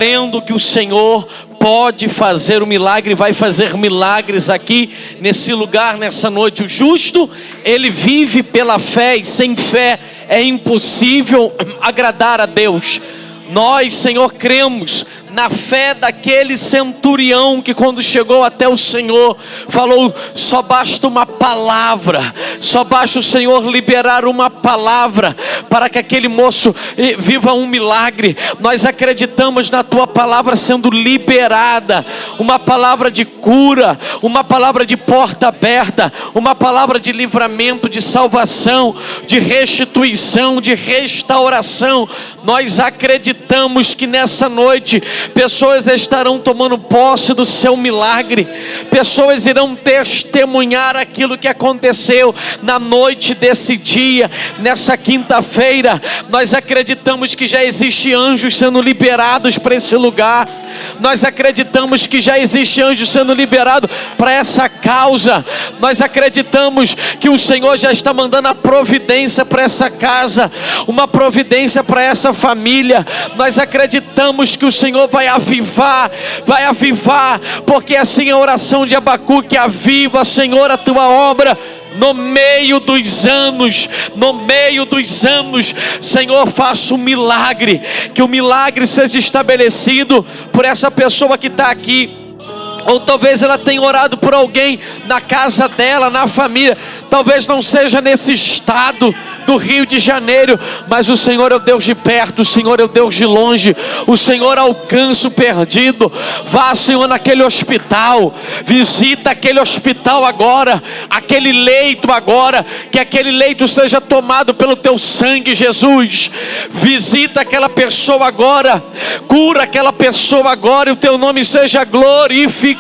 crendo que o Senhor pode fazer o milagre, vai fazer milagres aqui nesse lugar, nessa noite. O justo, ele vive pela fé, e sem fé é impossível agradar a Deus. Nós, Senhor, cremos na fé daquele centurião que, quando chegou até o Senhor, falou: só basta uma palavra, só basta o Senhor liberar uma palavra para que aquele moço viva um milagre. Nós acreditamos na tua palavra sendo liberada, uma palavra de cura, uma palavra de porta aberta, uma palavra de livramento, de salvação, de restituição, de restauração. Nós acreditamos que nessa noite pessoas estarão tomando posse do seu milagre, pessoas irão testemunhar aquilo que aconteceu na noite desse dia, nessa quinta-feira. Nós acreditamos que já existe anjos sendo liberados para esse lugar, nós acreditamos que já existe anjos sendo liberados para essa causa, nós acreditamos que o Senhor já está mandando a providência para essa casa, uma providência para essa família. Nós acreditamos que o Senhor vai avivar, porque assim é a oração de Abacuque: aviva, Senhor, a tua obra no meio dos anos, Senhor, faça um milagre, que o milagre seja estabelecido por essa pessoa que está aqui. Ou talvez ela tenha orado por alguém na casa dela, na família. Talvez não seja nesse estado do Rio de Janeiro, mas o Senhor é o Deus de perto, o Senhor é o Deus de longe. O Senhor alcança o perdido. Vá, Senhor, naquele hospital, visita aquele hospital agora, aquele leito agora, que aquele leito seja tomado pelo teu sangue, Jesus. Visita aquela pessoa agora, cura aquela pessoa agora, e o teu nome seja glorificado,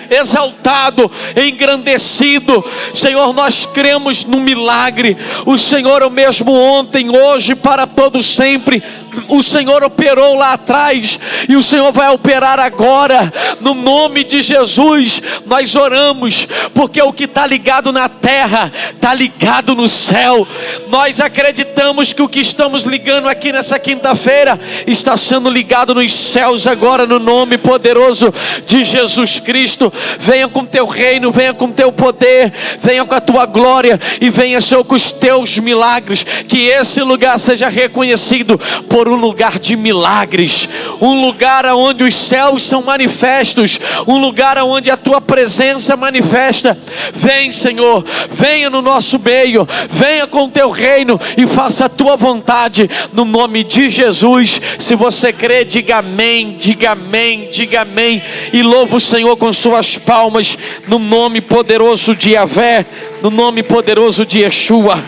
exaltado, engrandecido. Senhor, nós cremos no milagre. O Senhor é o mesmo ontem, hoje, para todo sempre. O Senhor operou lá atrás e o Senhor vai operar agora, no nome de Jesus. Nós oramos, porque o que está ligado na terra está ligado no céu. Nós acreditamos que o que estamos ligando aqui nessa quinta-feira está sendo ligado nos céus agora, no nome poderoso de Jesus Cristo. Venha com teu reino, venha com teu poder, venha com a tua glória, e venha, Senhor, com os teus milagres. Que esse lugar seja reconhecido por um lugar de milagres, um lugar onde os céus são manifestos, um lugar onde a tua presença manifesta. Vem, Senhor, venha no nosso meio, venha com o teu reino e faça a tua vontade, no nome de Jesus. Se você crê, diga amém, diga amém, diga amém, e louva o Senhor com suas palmas, no nome poderoso de Yahvé, no nome poderoso de Yeshua.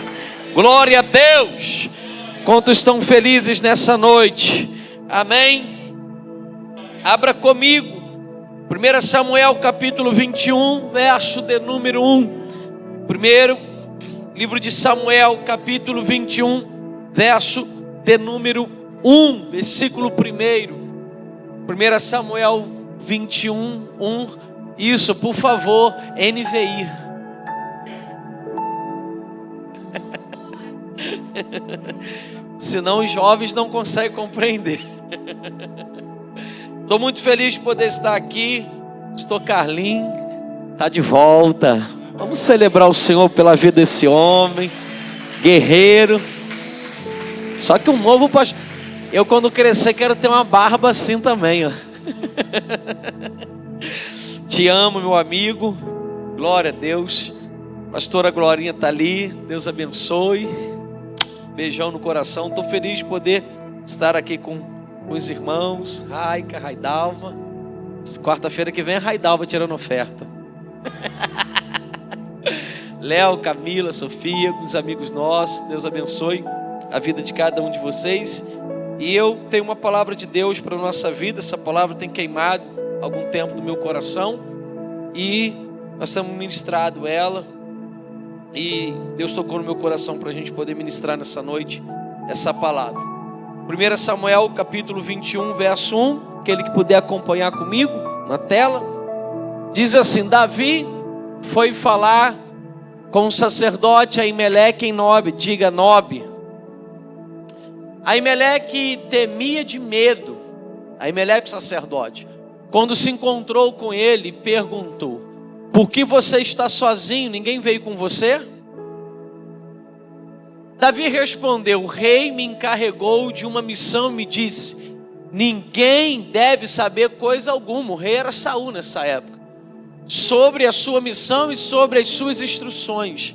Glória a Deus. Quantos estão felizes nessa noite? Amém? Abra comigo 1 Samuel capítulo 21, verso de número 1. Primeiro livro de Samuel capítulo 21, verso de número 1, versículo 1. 1 Samuel 21, 1. Isso, por favor, NVI. Senão os jovens não conseguem compreender. Estou muito feliz de poder estar aqui. Pastor Carlinhos está de volta. Vamos celebrar o Senhor pela vida desse homem guerreiro. Só que um novo pastor. Eu, quando crescer, quero ter uma barba assim também, ó. Te amo, meu amigo. Glória a Deus. Pastora Glorinha está ali. Deus abençoe. Beijão no coração. Estou feliz de poder estar aqui com os irmãos Raica, Raidalva. Quarta-feira que vem é Raidalva tirando oferta. Léo, Camila, Sofia, com os amigos nossos. Deus abençoe a vida de cada um de vocês. E eu tenho uma palavra de Deus para a nossa vida. Essa palavra tem queimado algum tempo no meu coração, e nós temos ministrado ela, e Deus tocou no meu coração para a gente poder ministrar nessa noite essa palavra. 1 Samuel capítulo 21, verso 1. Aquele que puder acompanhar comigo na tela, diz assim: Davi foi falar com o sacerdote Aimeleque em Nobe. Diga Nobe. Aimeleque temia de medo Aimeleque, o sacerdote, quando se encontrou com ele, perguntou: por que você está sozinho? Ninguém veio com você? Davi respondeu: o rei me encarregou de uma missão e me disse: ninguém deve saber coisa alguma. O rei era Saul nessa época. Sobre a sua missão e sobre as suas instruções,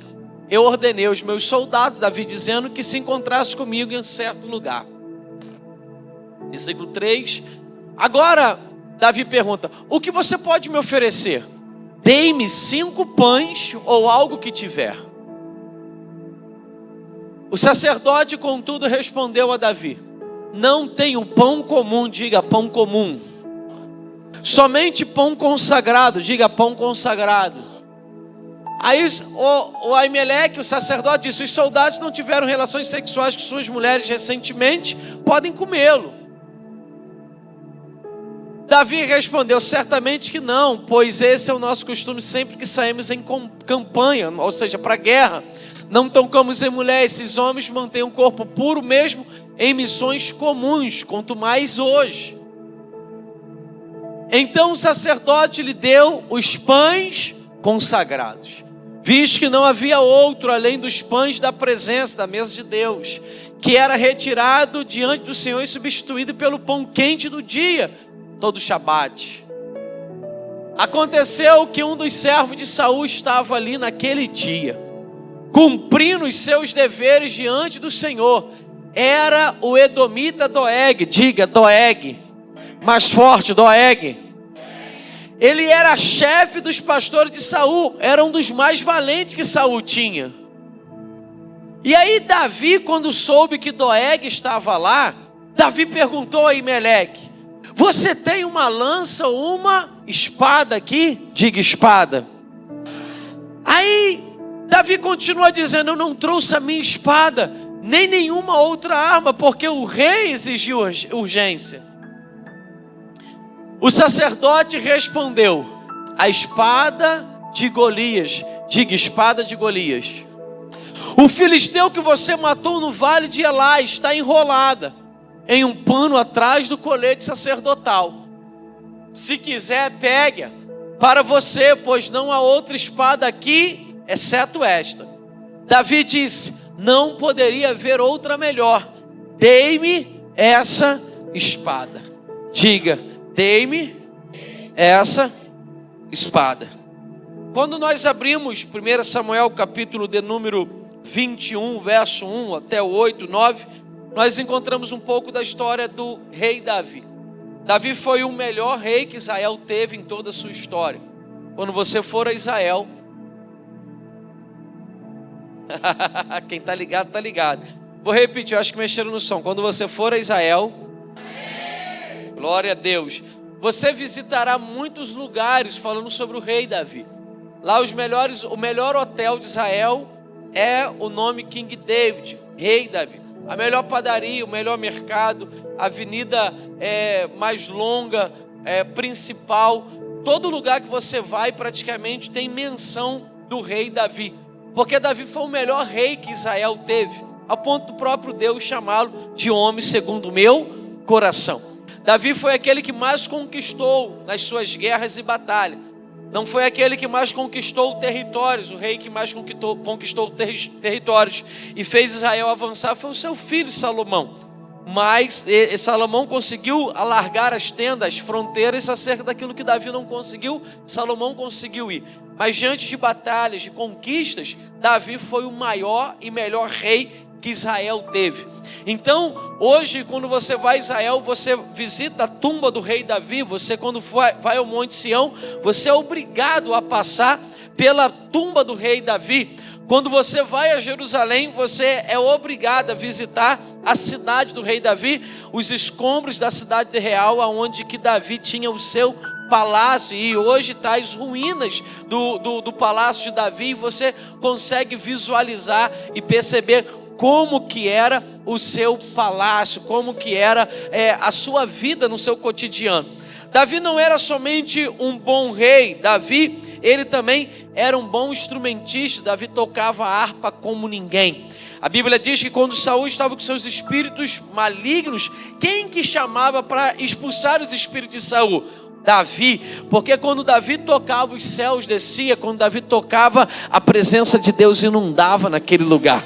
eu ordenei aos meus soldados, Davi dizendo, que se encontrasse comigo em certo lugar. Versículo 3. Agora, Davi pergunta: o que você pode me oferecer? Dei-me 5 pães ou algo que tiver. O sacerdote, contudo, respondeu a Davi: não tenho pão comum, diga pão comum. Somente pão consagrado, diga pão consagrado. Aí o Aimeleque, o sacerdote, disse: os soldados não tiveram relações sexuais com suas mulheres recentemente, podem comê-lo. Davi respondeu: certamente que não, pois esse é o nosso costume sempre que saímos em campanha, ou seja, para a guerra. Não tocamos em mulher, esses homens mantêm um corpo puro mesmo em missões comuns, quanto mais hoje. Então o sacerdote lhe deu os pães consagrados, visto que não havia outro além dos pães da presença, da mesa de Deus, que era retirado diante do Senhor e substituído pelo pão quente do dia, todo Shabat. Aconteceu que um dos servos de Saul estava ali naquele dia, cumprindo os seus deveres diante do Senhor. Era o edomita Doeg, diga Doeg, mais forte, Doeg. Ele era chefe dos pastores de Saul, era um dos mais valentes que Saul tinha. E aí Davi, quando soube que Doeg estava lá, Davi perguntou a Aimeleque: você tem uma lança ou uma espada aqui? Diga espada. Aí Davi continua dizendo: eu não trouxe a minha espada, nem nenhuma outra arma, porque o rei exigiu urgência. O sacerdote respondeu: a espada de Golias, diga espada de Golias. O filisteu que você matou no vale de Elá está enrolada em um pano atrás do colete sacerdotal. Se quiser, pegue-a para você, pois não há outra espada aqui, exceto esta. Davi disse: não poderia haver outra melhor. Dei-me essa espada. Diga: dei-me essa espada. Quando nós abrimos 1 Samuel capítulo de número 21, verso 1 até o 8, 9, nós encontramos um pouco da história do rei Davi. Davi foi o melhor rei que Israel teve em toda a sua história. Quando você for a Israel, quem está ligado, está ligado. Vou repetir, eu acho que mexeram no som. Quando você for a Israel, glória a Deus, você visitará muitos lugares falando sobre o rei Davi. Lá o melhor hotel de Israel é o nome King David, rei Davi. A melhor padaria, o melhor mercado, a avenida mais longa, principal. Todo lugar que você vai praticamente tem menção do rei Davi. Porque Davi foi o melhor rei que Israel teve, a ponto do próprio Deus chamá-lo de homem segundo o meu coração. Davi foi aquele que mais conquistou nas suas guerras e batalhas. Não foi aquele que mais conquistou territórios, o rei que mais conquistou territórios e fez Israel avançar foi o seu filho Salomão. Mas Salomão conseguiu alargar as tendas, as fronteiras acerca daquilo que Davi não conseguiu, Salomão conseguiu ir. Mas diante de batalhas, de conquistas, Davi foi o maior e melhor rei que Israel teve. Então, hoje, quando você vai a Israel, você visita a tumba do rei Davi. Você, quando vai ao Monte Sião, você é obrigado a passar pela tumba do rei Davi. Quando você vai a Jerusalém, você é obrigado a visitar a cidade do rei Davi, os escombros da cidade real, onde que Davi tinha o seu palácio, e hoje está as ruínas do palácio de Davi, e você consegue visualizar e perceber como que era o seu palácio, como que era a sua vida no seu cotidiano. Davi não era somente um bom rei, Davi, ele também era um bom instrumentista. Davi tocava a harpa como ninguém. A Bíblia diz que quando Saul estava com seus espíritos malignos, quem que chamava para expulsar os espíritos de Saul? Davi, porque quando Davi tocava, os céus descia, quando Davi tocava, a presença de Deus inundava naquele lugar.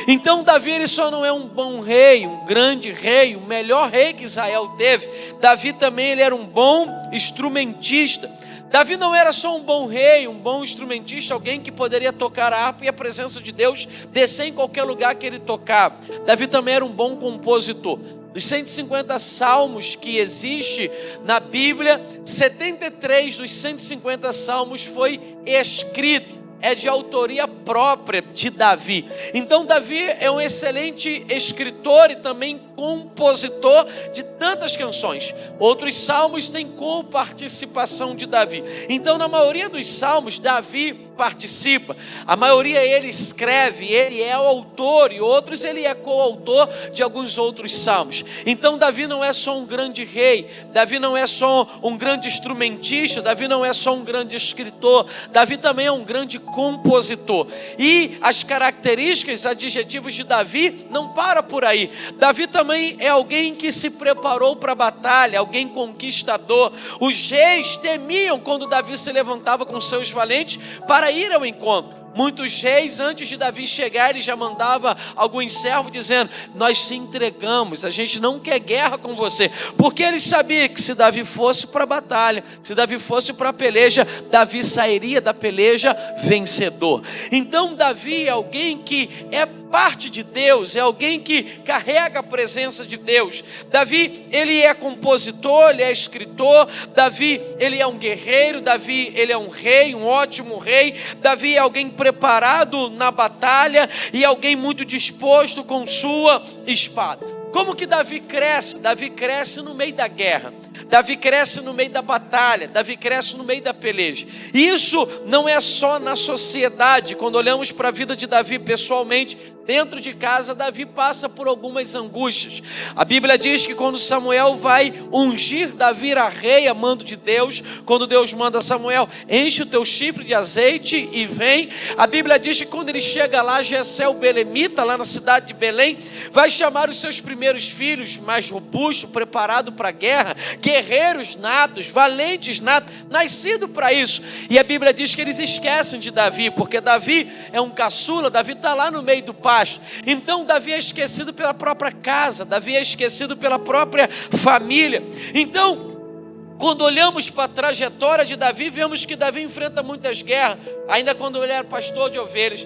Então Davi, ele só não é um bom rei, um grande rei, o melhor rei que Israel teve. Davi também, ele era um bom instrumentista. Davi não era só um bom rei, um bom instrumentista, alguém que poderia tocar a harpa e a presença de Deus descer em qualquer lugar que ele tocava. Davi também era um bom compositor. Dos 150 salmos que existe na Bíblia, 73 dos 150 salmos foi escrito. É de autoria própria de Davi. Então Davi é um excelente escritor e também compositor de tantas canções. Outros salmos têm coparticipação de Davi. Então na maioria dos salmos Davi participa. A maioria ele escreve, ele é o autor, e outros ele é coautor de alguns outros salmos. Então Davi não é só um grande rei, Davi não é só um grande instrumentista, Davi não é só um grande escritor, Davi também é um grande compositor. E as características, adjetivos de Davi não para por aí. Davi também é alguém que se preparou para a batalha, alguém conquistador. Os reis temiam quando Davi se levantava com seus valentes para ir ao encontro. Muitos reis, antes de Davi chegar, ele já mandava alguns servos dizendo: nós se entregamos, a gente não quer guerra com você, porque ele sabia que se Davi fosse para a batalha, se Davi fosse para a peleja, Davi sairia da peleja vencedor. Então Davi é alguém que é parte de Deus, é alguém que carrega a presença de Deus. Davi, ele é compositor, ele é escritor. Davi, ele é um guerreiro. Davi, ele é um rei, um ótimo rei. Davi é alguém preparado na batalha e alguém muito disposto com sua espada. Como que Davi cresce? Davi cresce no meio da guerra. Davi cresce no meio da batalha. Davi cresce no meio da peleja. E isso não é só na sociedade. Quando olhamos para a vida de Davi pessoalmente, dentro de casa, Davi passa por algumas angústias. A Bíblia diz que quando Samuel vai ungir Davi a rei a mando de Deus, quando Deus manda Samuel, enche o teu chifre de azeite e vem. A Bíblia diz que quando ele chega lá, Jessé o belemita, lá na cidade de Belém, vai chamar os seus primeiros filhos, mais robustos, preparados para a guerra, guerreiros natos, valentes natos, nascidos para isso. E a Bíblia diz que eles esquecem de Davi, porque Davi é um caçula, Davi está lá no meio do pasto. Então Davi é esquecido pela própria casa, Davi é esquecido pela própria família. Então, quando olhamos para a trajetória de Davi, vemos que Davi enfrenta muitas guerras, ainda quando ele era pastor de ovelhas.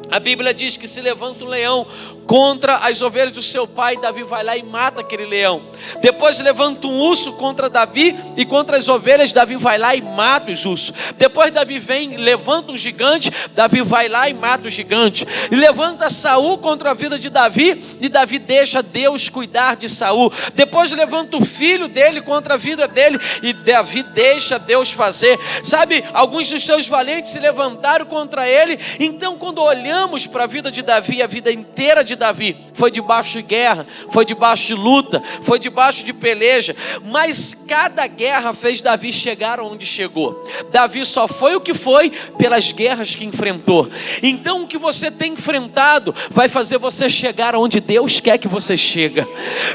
A Bíblia diz que se levanta um leão contra as ovelhas do seu pai, Davi vai lá e mata aquele leão. Depois levanta um urso contra Davi e contra as ovelhas, Davi vai lá e mata os ursos. Depois Davi vem, levanta um gigante, Davi vai lá e mata o gigante. E levanta Saul contra a vida de Davi e Davi deixa Deus cuidar de Saul. Depois levanta o filho dele contra a vida dele e Davi deixa Deus fazer. Sabe, alguns dos seus valentes se levantaram contra ele. Então quando olhamos para a vida de Davi, a vida inteira de Davi foi debaixo de guerra, foi debaixo de luta, foi debaixo de peleja, mas cada guerra fez Davi chegar onde chegou. Davi só foi o que foi pelas guerras que enfrentou. Então o que você tem enfrentado vai fazer você chegar onde Deus quer que você chegue.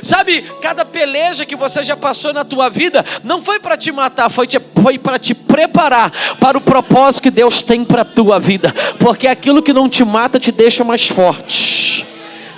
Sabe, cada peleja que você já passou na tua vida não foi para te matar, foi para te preparar para o propósito que Deus tem para a tua vida, porque aquilo que não te mata te deixa mais forte.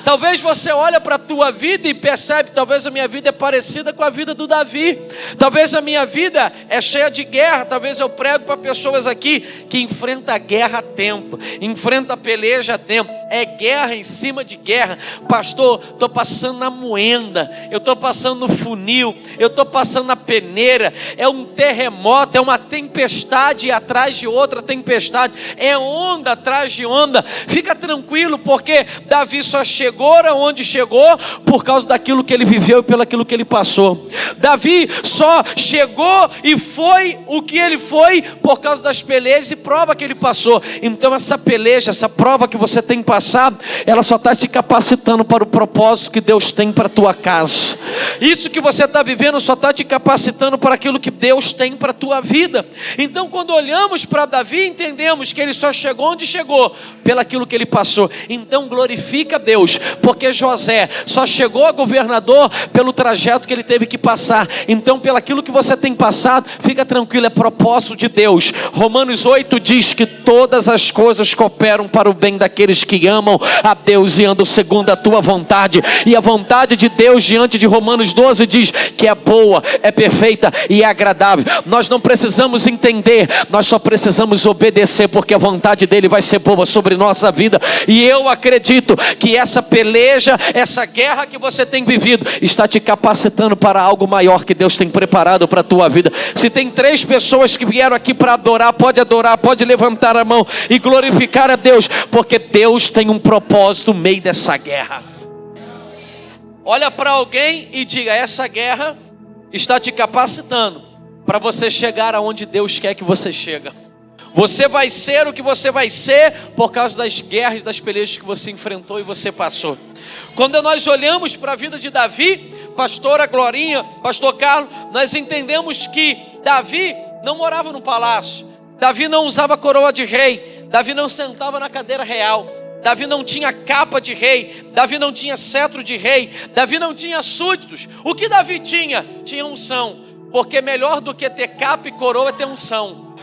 Talvez você olhe para a tua vida e percebe, talvez a minha vida é parecida com a vida do Davi. Talvez a minha vida é cheia de guerra. Talvez eu prego para pessoas aqui que enfrentam a guerra a tempo, enfrentam a peleja a tempo. É guerra em cima de guerra. Pastor, estou passando na moenda, eu estou passando no funil, eu estou passando na peneira. É um terremoto, é uma tempestade atrás de outra tempestade. É onda atrás de onda. Fica tranquilo, porque Davi só chegou aonde chegou por causa daquilo que ele viveu e pelo aquilo que ele passou. Davi só chegou e foi o que ele foi por causa das pelejas e prova que ele passou. Então essa peleja, essa prova que você tem passado, ela só está te capacitando para o propósito que Deus tem para a tua casa. Isso que você está vivendo só está te capacitando para aquilo que Deus tem para a tua vida. Então, quando olhamos para Davi, entendemos que ele só chegou onde chegou pelaquilo que ele passou. Então glorifica Deus, porque José só chegou a governador pelo trajeto que ele teve que passar. Então, pelaquilo que você tem passado, fica tranquilo, é propósito de Deus. Romanos 8 diz que todas as coisas cooperam para o bem daqueles que amam a Deus e andam segundo a tua vontade. E a vontade de Deus diante de Romanos 12 diz que é boa, é perfeita e é agradável. Nós não precisamos entender, nós só precisamos obedecer, porque a vontade dele vai ser boa sobre nossa vida. E eu acredito que essa peleja, essa guerra que você tem vivido, está te capacitando para algo maior que Deus tem preparado para a tua vida. Se tem 3 pessoas que vieram aqui para adorar, pode levantar a mão e glorificar a Deus, porque Deus tem um propósito no meio dessa guerra. Olha para alguém e diga: essa guerra está te capacitando para você chegar aonde Deus quer que você chegue. Você vai ser o que você vai ser por causa das guerras, das pelejas que você enfrentou e você passou. Quando nós olhamos para a vida de Davi, pastora Glorinha, pastor Carlos, nós entendemos que Davi não morava no palácio, Davi não usava coroa de rei, Davi não sentava na cadeira real, Davi não tinha capa de rei, Davi não tinha cetro de rei, Davi não tinha súditos. O que Davi tinha? Tinha unção, porque melhor do que ter capa e coroa é ter unção.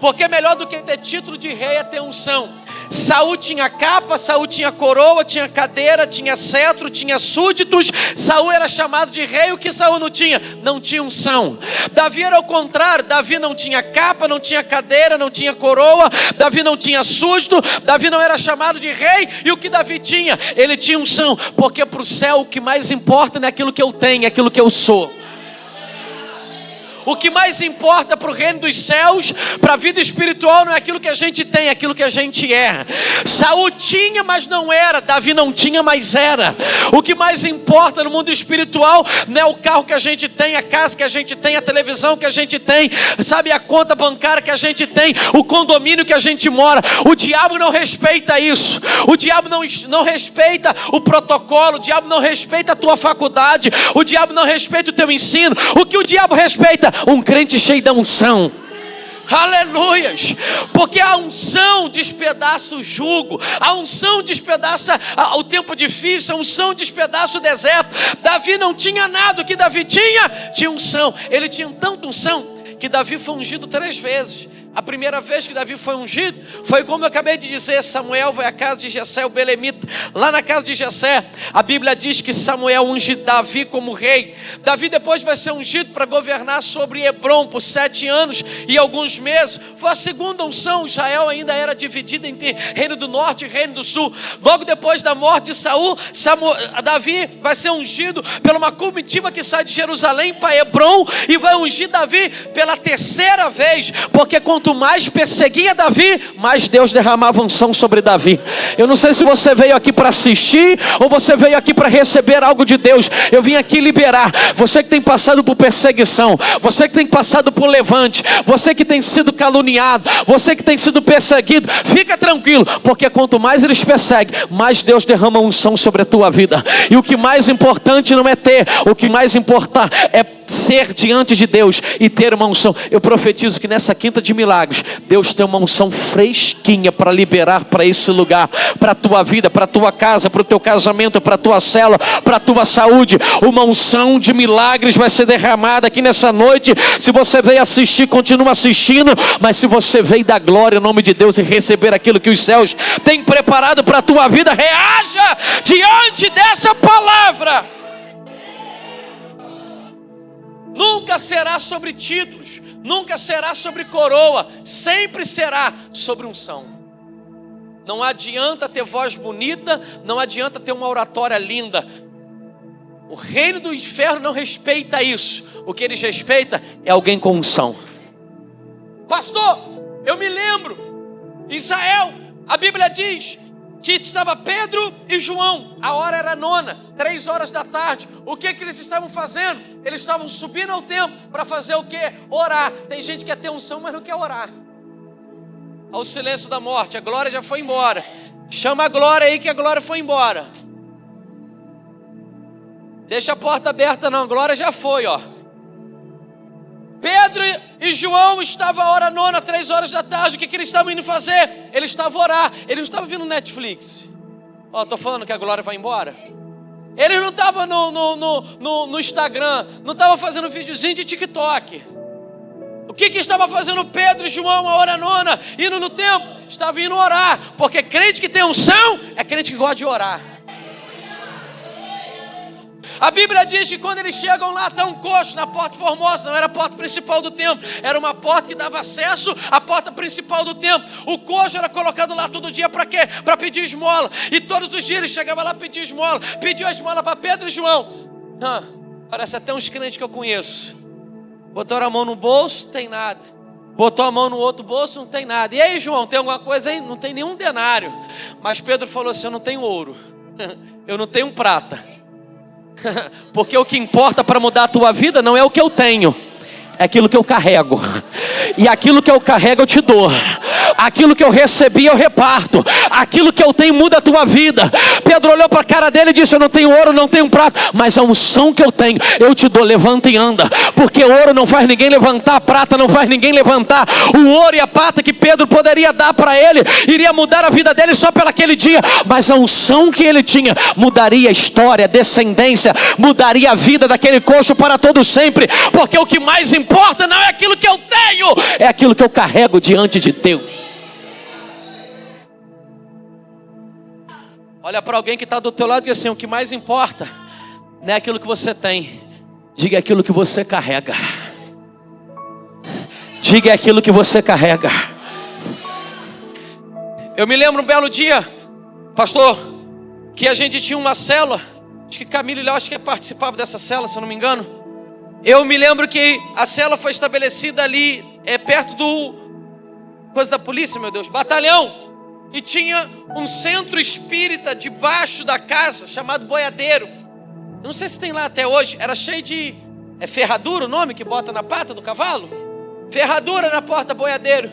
Porque melhor do que ter título de rei é ter unção. Saul tinha capa, Saul tinha coroa, tinha cadeira, tinha cetro, tinha súditos. Saul era chamado de rei. O que Saul não tinha? Não tinha unção. Davi era o contrário. Davi não tinha capa, não tinha cadeira, não tinha coroa. Davi não tinha súdito. Davi não era chamado de rei. E o que Davi tinha? Ele tinha unção. Porque para o céu o que mais importa não é aquilo que eu tenho, é aquilo que eu sou. O que mais importa para o reino dos céus, para a vida espiritual, não é aquilo que a gente tem, é aquilo que a gente é. Saul tinha, mas não era. Davi não tinha, mas era. O que mais importa no mundo espiritual não é o carro que a gente tem, a casa que a gente tem, a televisão que a gente tem, sabe, a conta bancária que a gente tem, o condomínio que a gente mora. O diabo não respeita isso. O diabo não respeita o protocolo. O diabo não respeita a tua faculdade. O diabo não respeita o teu ensino. O que o diabo respeita? Um crente cheio da unção. Aleluias, porque a unção despedaça o jugo, a unção despedaça o tempo difícil, a unção despedaça o deserto. Davi não tinha nada. O que Davi tinha? Tinha unção. Ele tinha tanta unção que Davi foi ungido 3 vezes. A primeira vez que Davi foi ungido foi como eu acabei de dizer. Samuel vai à casa de Jessé, o belemita. Lá na casa de Jessé, a Bíblia diz que Samuel unge Davi como rei. Davi depois vai ser ungido para governar sobre Hebrom por 7 anos e alguns meses. Foi a segunda unção. Israel ainda era dividido entre reino do norte e reino do sul. Logo depois da morte de Saul, Davi vai ser ungido por uma comitiva que sai de Jerusalém para Hebrom e vai ungir Davi pela 3ª vez, porque quanto mais perseguia Davi, mais Deus derramava unção sobre Davi. Eu não sei se você veio aqui para assistir ou você veio aqui para receber algo de Deus. Eu vim aqui liberar você que tem passado por perseguição, você que tem passado por levante, você que tem sido caluniado, você que tem sido perseguido. Fica tranquilo, porque quanto mais eles perseguem, mais Deus derrama unção sobre a tua vida. E o que mais importante não é ter, o que mais importa é ser diante de Deus e ter uma unção. Eu profetizo que nessa quinta de milagres, Deus tem uma unção fresquinha para liberar para esse lugar, para a tua vida, para a tua casa, para o teu casamento, para a tua célula, para a tua saúde. Uma unção de milagres vai ser derramada aqui nessa noite. Se você veio assistir, continua assistindo, mas se você veio dar glória em nome de Deus e receber aquilo que os céus têm preparado para a tua vida, reaja diante dessa palavra. Nunca será sobre títulos, nunca será sobre coroa, sempre será sobre unção. Não adianta ter voz bonita, não adianta ter uma oratória linda. O reino do inferno não respeita isso. O que eles respeitam é alguém com unção. Pastor, eu me lembro, Israel, a Bíblia diz que estava Pedro e João, a hora era 9, 3 horas da tarde. O que eles estavam fazendo? Eles estavam subindo ao templo para fazer o quê? Orar. Tem gente que quer ter unção, mas não quer orar. Ao silêncio da morte, a glória já foi embora. Chama a glória aí que a glória foi embora. Deixa a porta aberta não, glória já foi, ó. Pedro e João estavam a hora nona, 3 horas da tarde. O que eles estavam indo fazer? Eles estavam a orar. Eles não estavam vindo Netflix. Ó, estou falando que a glória vai embora. Eles não estavam no Instagram. Não estavam fazendo videozinho de TikTok. O que estava fazendo Pedro e João a hora nona? Indo no templo. Estavam indo orar. Porque crente que tem unção é crente que gosta de orar. A Bíblia diz que quando eles chegam lá, está um coxo na porta formosa. Não era a porta principal do templo, era uma porta que dava acesso à porta principal do templo. O coxo era colocado lá todo dia para quê? Para pedir esmola. E todos os dias ele chegava lá pedir esmola. Pediu a esmola para Pedro e João. Parece até uns crentes que eu conheço. Botaram a mão no bolso, tem nada. Botou a mão no outro bolso, não tem nada. E aí, João, tem alguma coisa aí? Não tem nenhum denário. Mas Pedro falou assim: eu não tenho ouro, eu não tenho prata. Porque o que importa para mudar a tua vida não é o que eu tenho, é aquilo que eu carrego. E aquilo que eu carrego eu te dou. Aquilo que eu recebi eu reparto. Aquilo que eu tenho muda a tua vida. Pedro olhou para a cara dele e disse: eu não tenho ouro, não tenho prata, mas a unção que eu tenho eu te dou, levanta e anda. Porque ouro não faz ninguém levantar, prata não faz ninguém levantar. O ouro e a prata que Pedro poderia dar para ele iria mudar a vida dele só pelo aquele dia, mas a unção que ele tinha mudaria a história, a descendência, mudaria a vida daquele coxo para todo sempre. Porque o que mais importa não é aquilo que eu tenho, é aquilo que eu carrego diante de Deus. Olha para alguém que está do teu lado e diz assim: o que mais importa não é aquilo que você tem, diga aquilo que você carrega. Diga aquilo que você carrega. Eu me lembro um belo dia, pastor, que a gente tinha uma célula. Acho que Camilo e Léo participava dessa célula, se eu não me engano. Eu me lembro que a célula foi estabelecida ali, perto do coisa da polícia, meu Deus, batalhão. E tinha um centro espírita debaixo da casa, chamado Boiadeiro. Eu não sei se tem lá até hoje. Era cheio de ferradura, o nome que bota na pata do cavalo? Ferradura na porta, Boiadeiro.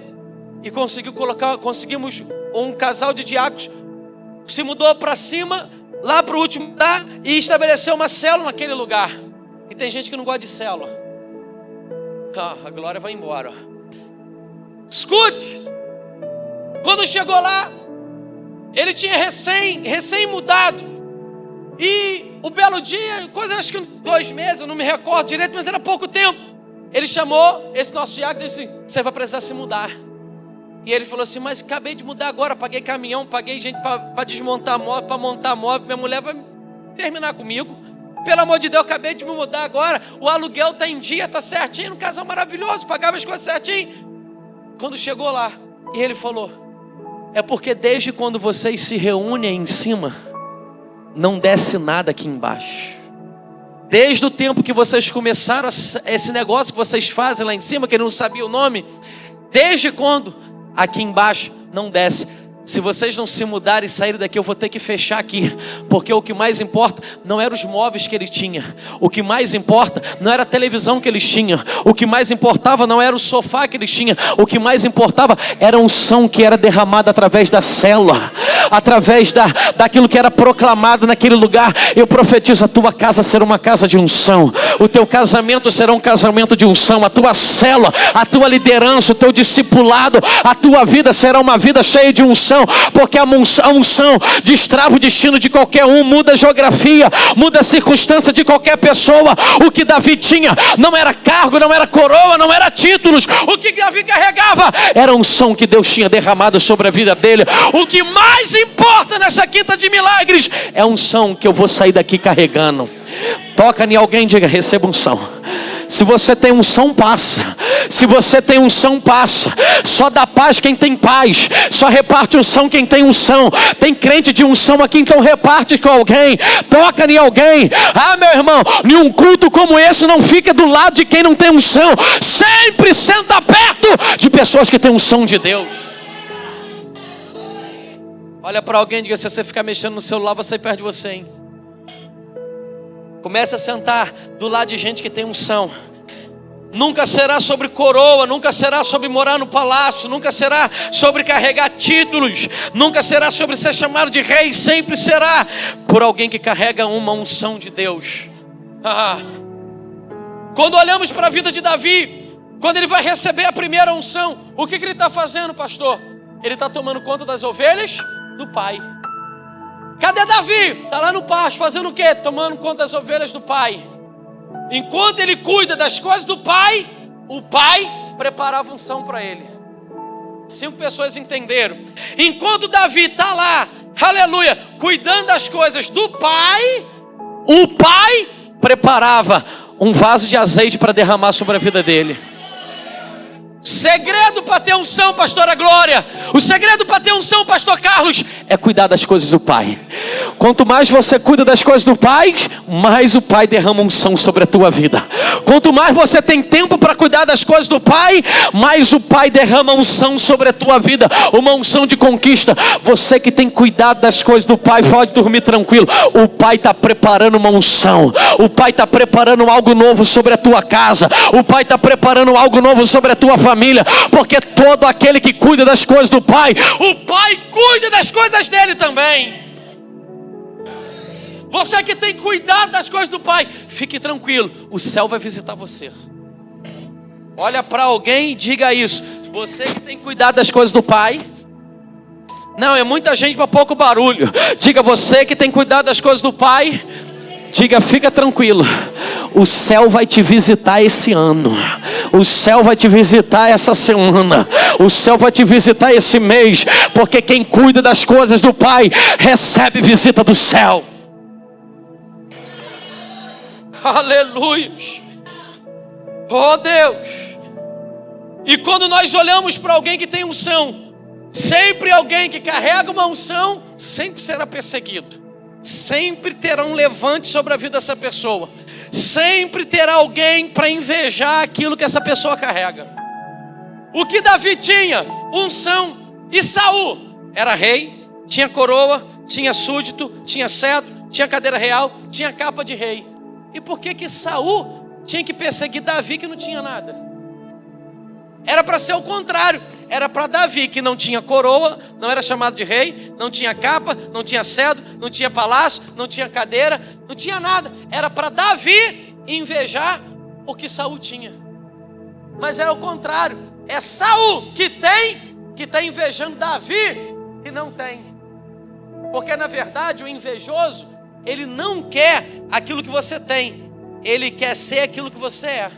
E conseguimos um casal de diáconos. Se mudou para cima, lá para o último andar, e estabeleceu uma célula naquele lugar. E tem gente que não gosta de célula. A glória vai embora. Escute. Quando chegou lá, ele tinha recém mudado. E o belo dia, coisa acho que 2 meses, eu não me recordo direito, mas era pouco tempo. Ele chamou esse nosso diácono e disse: você vai precisar se mudar. E ele falou assim: mas acabei de mudar agora, paguei caminhão, paguei gente para desmontar móvel, para montar móvel, minha mulher vai terminar comigo. Pelo amor de Deus, acabei de me mudar agora, o aluguel está em dia, está certinho, um casal maravilhoso, pagava as coisas certinho. Quando chegou lá, e ele falou: é porque desde quando vocês se reúnem aí em cima, não desce nada aqui embaixo. Desde o tempo que vocês começaram esse negócio que vocês fazem lá em cima, que ele não sabia o nome, desde quando aqui embaixo não desce. Se vocês não se mudarem e saírem daqui, eu vou ter que fechar aqui. Porque o que mais importa não eram os móveis que ele tinha. O que mais importa não era a televisão que eles tinham. O que mais importava não era o sofá que eles tinham. O que mais importava era a unção que era derramada através da célula, através daquilo que era proclamado naquele lugar. Eu profetizo: a tua casa será uma casa de unção. O teu casamento será um casamento de unção. A tua célula, a tua liderança, o teu discipulado, a tua vida será uma vida cheia de unção. Porque a unção destrava o destino de qualquer um, muda a geografia, muda a circunstância de qualquer pessoa. O que Davi tinha não era cargo, não era coroa, não era títulos. O que Davi carregava era a unção que Deus tinha derramado sobre a vida dele. O que mais importa nessa quinta de milagres é a unção que eu vou sair daqui carregando. Toca em alguém e diga: receba unção. Se você tem unção, passa. Se você tem unção, passa. Só dá paz quem tem paz. Só reparte unção quem tem unção. Tem crente de unção aqui, então reparte com alguém. Toca em alguém. Ah, meu irmão, em um culto como esse, não fica do lado de quem não tem unção. Sempre senta perto de pessoas que têm unção de Deus. Olha para alguém e diga: se você ficar mexendo no celular, você perde você, hein? Comece a sentar do lado de gente que tem unção. Nunca será sobre coroa, nunca será sobre morar no palácio, nunca será sobre carregar títulos, nunca será sobre ser chamado de rei. Sempre será por alguém que carrega uma unção de Deus. Quando olhamos para a vida de Davi, quando ele vai receber a primeira unção, o que ele está fazendo, pastor? Ele está tomando conta das ovelhas do pai. Cadê Davi? Está lá no pasto, fazendo o quê? Tomando conta das ovelhas do pai. Enquanto ele cuida das coisas do pai, o pai preparava unção para ele. 5 pessoas entenderam. Enquanto Davi está lá, aleluia, cuidando das coisas do pai, o pai preparava um vaso de azeite para derramar sobre a vida dele. Segredo para ter unção, pastora Glória, o segredo para ter unção, pastor Carlos, é cuidar das coisas do pai. Quanto mais você cuida das coisas do pai, mais o pai derrama unção sobre a tua vida. Quanto mais você tem tempo para cuidar das coisas do pai, mais o pai derrama unção sobre a tua vida, uma unção de conquista. Você que tem cuidado das coisas do pai, pode dormir tranquilo. O pai está preparando uma unção, o pai está preparando algo novo sobre a tua casa, o pai está preparando algo novo sobre a tua família, porque todo aquele que cuida das coisas do pai, o pai cuida das coisas dele também. Você que tem cuidado das coisas do pai, fique tranquilo, o céu vai visitar você. Olha para alguém e diga isso. Você que tem cuidado das coisas do pai. Não, é muita gente para pouco barulho. Diga, você que tem cuidado das coisas do pai, diga, fica tranquilo, o céu vai te visitar esse ano, o céu vai te visitar essa semana, o céu vai te visitar esse mês, porque quem cuida das coisas do pai recebe visita do céu. Aleluia. Oh Deus. E quando nós olhamos para alguém que tem unção, sempre alguém que carrega uma unção sempre será perseguido. Sempre terá um levante sobre a vida dessa pessoa. Sempre terá alguém para invejar aquilo que essa pessoa carrega. O que Davi tinha? Unção. E Saul era rei, tinha coroa, tinha súdito, tinha cetro, tinha cadeira real, tinha capa de rei. E por que Saul tinha que perseguir Davi que não tinha nada? Era para ser o contrário. Era para Davi, que não tinha coroa, não era chamado de rei, não tinha capa, não tinha cetro, não tinha palácio, não tinha cadeira, não tinha nada. Era para Davi invejar o que Saul tinha. Mas é o contrário. É Saul que está invejando Davi e não tem. Porque na verdade o invejoso, ele não quer aquilo que você tem, ele quer ser aquilo que você é.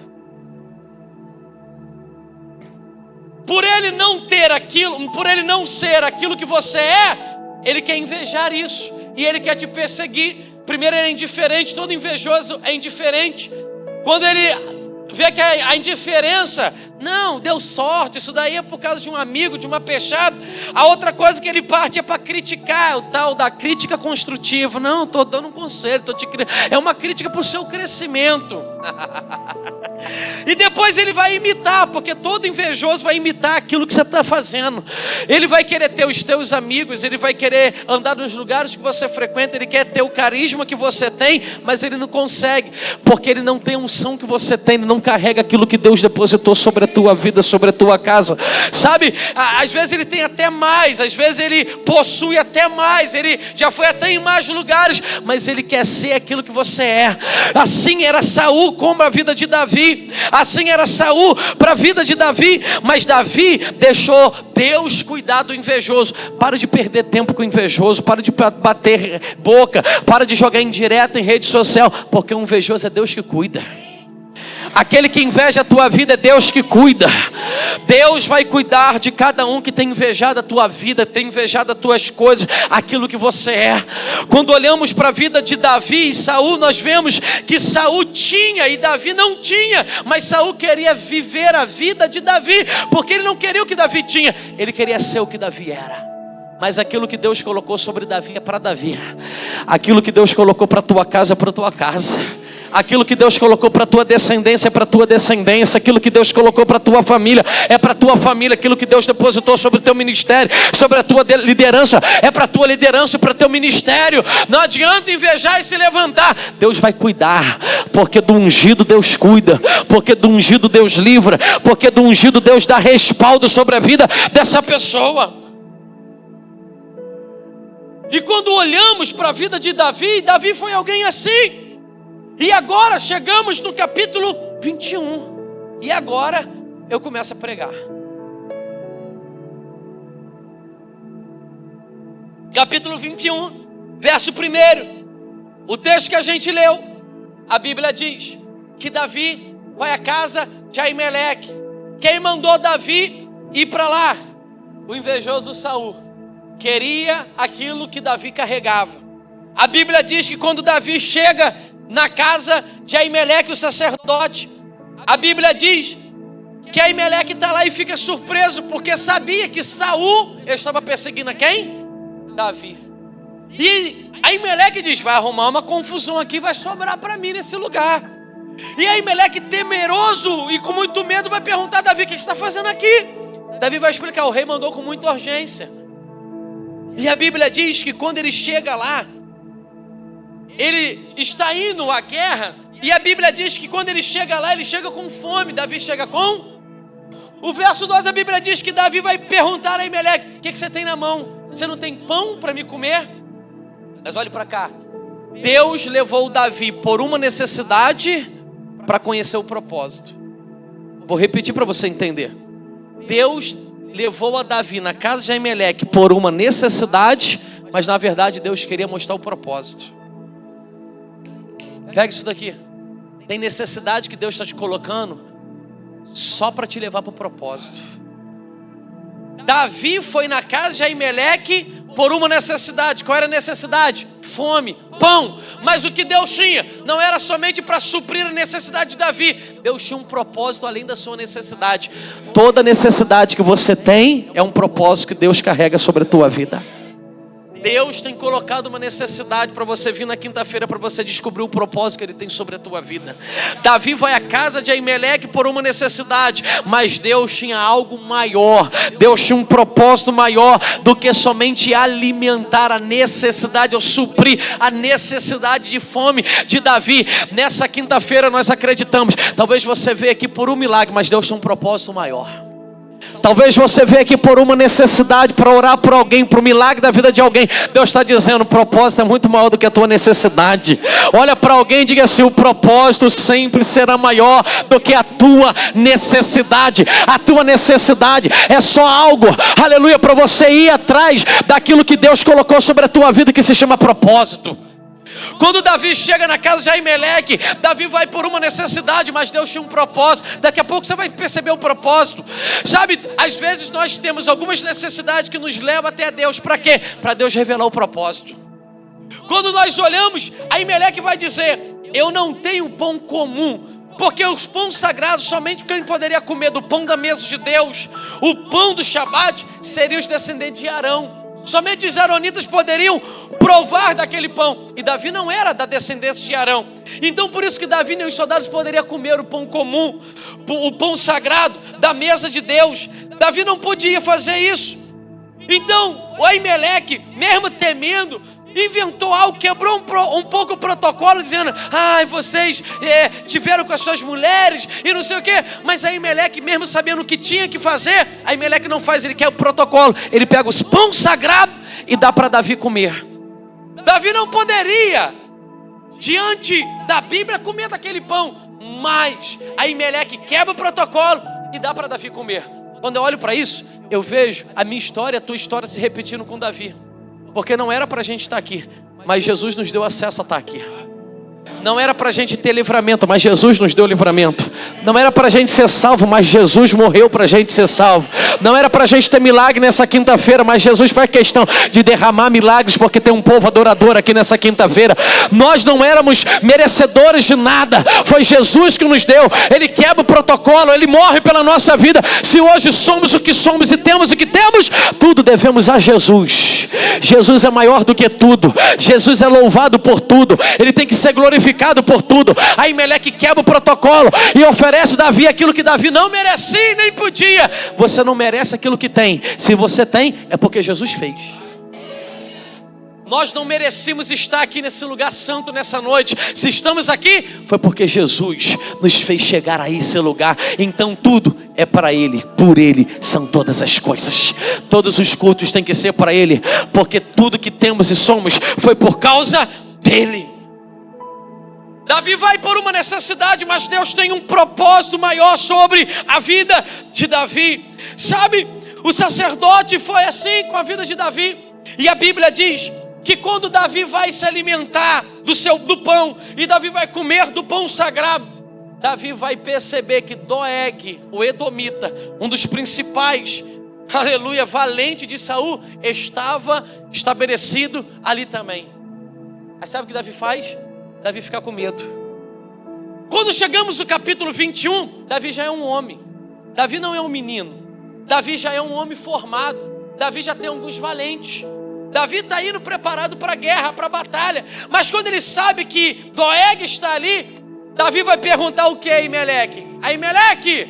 Por ele não ter aquilo, por ele não ser aquilo que você é, ele quer invejar isso, e ele quer te perseguir. Primeiro ele é indiferente, todo invejoso é indiferente. Quando ele vê que a indiferença, não, deu sorte, isso daí é por causa de um amigo, de uma peixada. A outra coisa que ele parte é para criticar, o tal da crítica construtiva. Não, estou dando um conselho, é uma crítica para o seu crescimento. E depois ele vai imitar, porque todo invejoso vai imitar aquilo que você está fazendo. Ele vai querer ter os teus amigos, ele vai querer andar nos lugares que você frequenta, ele quer ter o carisma que você tem, mas ele não consegue, porque ele não tem a unção que você tem, ele não carrega aquilo que Deus depositou sobre a tua vida, sobre a tua casa. Sabe, às vezes ele tem até mais, às vezes ele possui até mais, ele já foi até em mais lugares, mas ele quer ser aquilo que você é. Assim era Saul como a vida de Davi. Assim era Saul para a vida de Davi. Mas Davi deixou Deus cuidar do invejoso. Para de perder tempo com o invejoso, para de bater boca, para de jogar indireta em rede social, porque o invejoso é Deus que cuida. Aquele que inveja a tua vida é Deus que cuida. Deus vai cuidar de cada um que tem invejado a tua vida, tem invejado as tuas coisas, aquilo que você é. Quando olhamos para a vida de Davi e Saul, nós vemos que Saul tinha e Davi não tinha, mas Saul queria viver a vida de Davi, porque ele não queria o que Davi tinha, ele queria ser o que Davi era. Mas aquilo que Deus colocou sobre Davi é para Davi. Aquilo que Deus colocou para a tua casa é para a tua casa. Aquilo que Deus colocou para a tua descendência é para a tua descendência. Aquilo que Deus colocou para a tua família é para a tua família. Aquilo que Deus depositou sobre o teu ministério, sobre a tua liderança, é para a tua liderança e para o teu ministério. Não adianta invejar e se levantar. Deus vai cuidar, porque do ungido Deus cuida, porque do ungido Deus livra, porque do ungido Deus dá respaldo sobre a vida dessa pessoa. E quando olhamos para a vida de Davi, Davi foi alguém assim. E agora chegamos no capítulo 21. E agora eu começo a pregar. Capítulo 21, verso 1. O texto que a gente leu, a Bíblia diz que Davi vai à casa de Aimeleque. Quem mandou Davi ir para lá? O invejoso Saul. Queria aquilo que Davi carregava. A Bíblia diz que quando Davi chega na casa de Aimeleque, o sacerdote, a Bíblia diz que Aimeleque está lá e fica surpreso, porque sabia que Saul estava perseguindo a quem? Davi. E Aimeleque diz: vai arrumar uma confusão aqui, vai sobrar para mim nesse lugar. E Aimeleque, temeroso e com muito medo, vai perguntar a Davi: o que você está fazendo aqui? Davi vai explicar: o rei mandou com muita urgência. E a Bíblia diz que quando ele chega lá, ele está indo à guerra. E a Bíblia diz que quando ele chega lá, ele chega com fome. Davi chega com... O verso 2, a Bíblia diz que Davi vai perguntar a Aimeleque: o que você tem na mão? Você não tem pão para me comer? Mas olhe para cá. Deus levou Davi por uma necessidade para conhecer o propósito. Vou repetir para você entender. Deus levou a Davi na casa de Aimeleque por uma necessidade, mas na verdade Deus queria mostrar o propósito. Pega isso daqui. Tem necessidade que Deus está te colocando só para te levar para o propósito. Davi foi na casa de Aimeleque por uma necessidade. Qual era a necessidade? Fome, pão. Mas o que Deus tinha não era somente para suprir a necessidade de Davi. Deus tinha um propósito além da sua necessidade. Toda necessidade que você tem é um propósito que Deus carrega sobre a tua vida. Deus tem colocado uma necessidade para você vir na quinta-feira, para você descobrir o propósito que Ele tem sobre a tua vida. Davi vai à casa de Aimeleque por uma necessidade, mas Deus tinha algo maior. Deus tinha um propósito maior do que somente alimentar a necessidade ou suprir a necessidade de fome de Davi. Nessa quinta-feira nós acreditamos, talvez você veja aqui por um milagre, mas Deus tem um propósito maior. Talvez você veja aqui por uma necessidade, para orar por alguém, para o milagre da vida de alguém. Deus está dizendo: o propósito é muito maior do que a tua necessidade. Olha para alguém e diga assim: o propósito sempre será maior do que a tua necessidade. A tua necessidade é só algo, aleluia, para você ir atrás daquilo que Deus colocou sobre a tua vida, que se chama propósito. Quando Davi chega na casa de Aimeleque, Davi vai por uma necessidade, mas Deus tinha um propósito. Daqui a pouco você vai perceber o propósito. Sabe, às vezes nós temos algumas necessidades que nos levam até Deus. Para quê? Para Deus revelar o propósito. Quando nós olhamos, Aimeleque vai dizer: eu não tenho pão comum, porque os pães sagrados, somente quem poderia comer do pão da mesa de Deus, o pão do Shabat, seriam os descendentes de Arão. Somente os aronitas poderiam provar daquele pão. E Davi não era da descendência de Arão. Então por isso que Davi nem os soldados poderiam comer o pão comum, o pão sagrado da mesa de Deus. Davi não podia fazer isso. Então o Aimeleque, mesmo temendo, inventou algo, quebrou um pouco o protocolo, dizendo: ai, vocês tiveram com as suas mulheres e não sei o que. Mas Aimeleque, mesmo sabendo o que tinha que fazer, Aimeleque não faz, ele quer o protocolo. Ele pega os pão sagrado e dá para Davi comer. Davi não poderia, diante da Bíblia, comer daquele pão, mas Aimeleque quebra o protocolo e dá para Davi comer. Quando eu olho para isso, eu vejo a minha história, a tua história se repetindo com Davi. Porque não era para a gente estar aqui, mas Jesus nos deu acesso a estar aqui. Não era para a gente ter livramento, mas Jesus nos deu livramento. Não era para a gente ser salvo, mas Jesus morreu para a gente ser salvo. Não era para a gente ter milagre nessa quinta-feira, mas Jesus faz questão de derramar milagres, porque tem um povo adorador aqui nessa quinta-feira. Nós não éramos merecedores de nada, foi Jesus que nos deu. Ele quebra o protocolo, Ele morre pela nossa vida. Se hoje somos o que somos e temos o que temos, tudo devemos a Jesus. Jesus é maior do que tudo. Jesus é louvado por tudo. Ele tem que ser glorificado por tudo. Aimeleque quebra o protocolo e oferece a Davi aquilo que Davi não merecia e nem podia. Você não merece aquilo que tem. Se você tem, é porque Jesus fez. Nós não merecemos estar aqui nesse lugar santo nessa noite. Se estamos aqui, foi porque Jesus nos fez chegar a esse lugar. Então tudo é para Ele, por Ele são todas as coisas. Todos os cultos têm que ser para Ele, porque tudo que temos e somos foi por causa dEle. Davi vai por uma necessidade, mas Deus tem um propósito maior sobre a vida de Davi. Sabe, o sacerdote foi assim com a vida de Davi. E a Bíblia diz que quando Davi vai se alimentar do pão, e Davi vai comer do pão sagrado, Davi vai perceber que Doeg, o edomita, um dos principais, aleluia, valente de Saul, estava estabelecido ali também. Aí sabe o que Davi faz? Davi fica com medo. Quando chegamos no capítulo 21, Davi já é um homem. Davi não é um menino. Davi já é um homem formado. Davi já tem alguns valentes. Davi está indo preparado para a guerra, para a batalha. Mas quando ele sabe que Doeg está ali, Davi vai perguntar o que a Aimeleque? Aimeleque,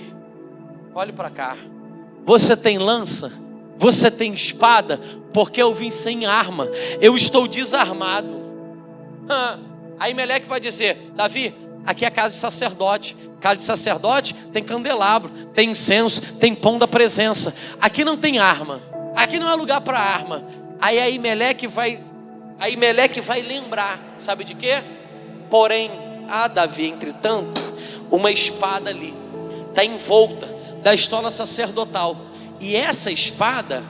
olhe para cá. Você tem lança? Você tem espada? Porque eu vim sem arma. Eu estou desarmado. Aimeleque vai dizer: Davi, aqui é a casa de sacerdote. Casa de sacerdote tem candelabro, tem incenso, tem pão da presença. Aqui não tem arma. Aqui não é lugar para arma. Aí Aimeleque vai lembrar, sabe de quê? Porém, Davi, entretanto, uma espada ali, está envolta da estola sacerdotal. E essa espada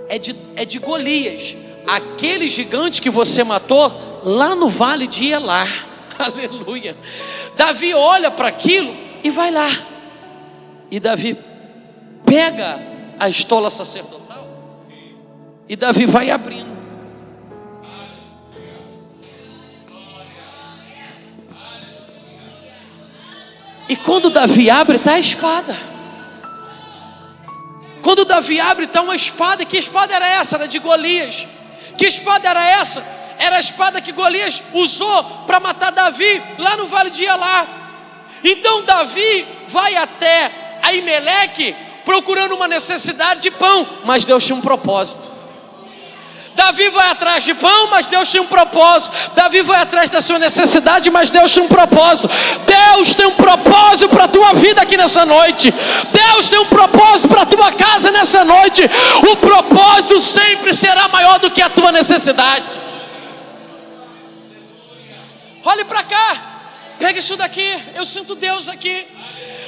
é de Golias, aquele gigante que você matou lá no vale de Elá. Aleluia. Davi olha para aquilo e vai lá. E Davi pega a estola sacerdotal e Davi vai abrindo. E quando Davi abre, está a espada. Quando Davi abre, está uma espada. Que espada era essa? Era de Golias. Que espada era essa? Era a espada que Golias usou para matar Davi lá no vale de Elá. Então Davi vai até Aimeleque procurando uma necessidade de pão, mas Deus tinha um propósito. Davi vai atrás de pão, mas Deus tinha um propósito. Davi vai atrás da sua necessidade, mas Deus tinha um propósito. Deus tem um propósito para a tua vida aqui nessa noite. Deus tem um propósito para a tua casa nessa noite. O propósito sempre será maior do que a tua necessidade. Olhe para cá, pega isso daqui. Eu sinto Deus aqui.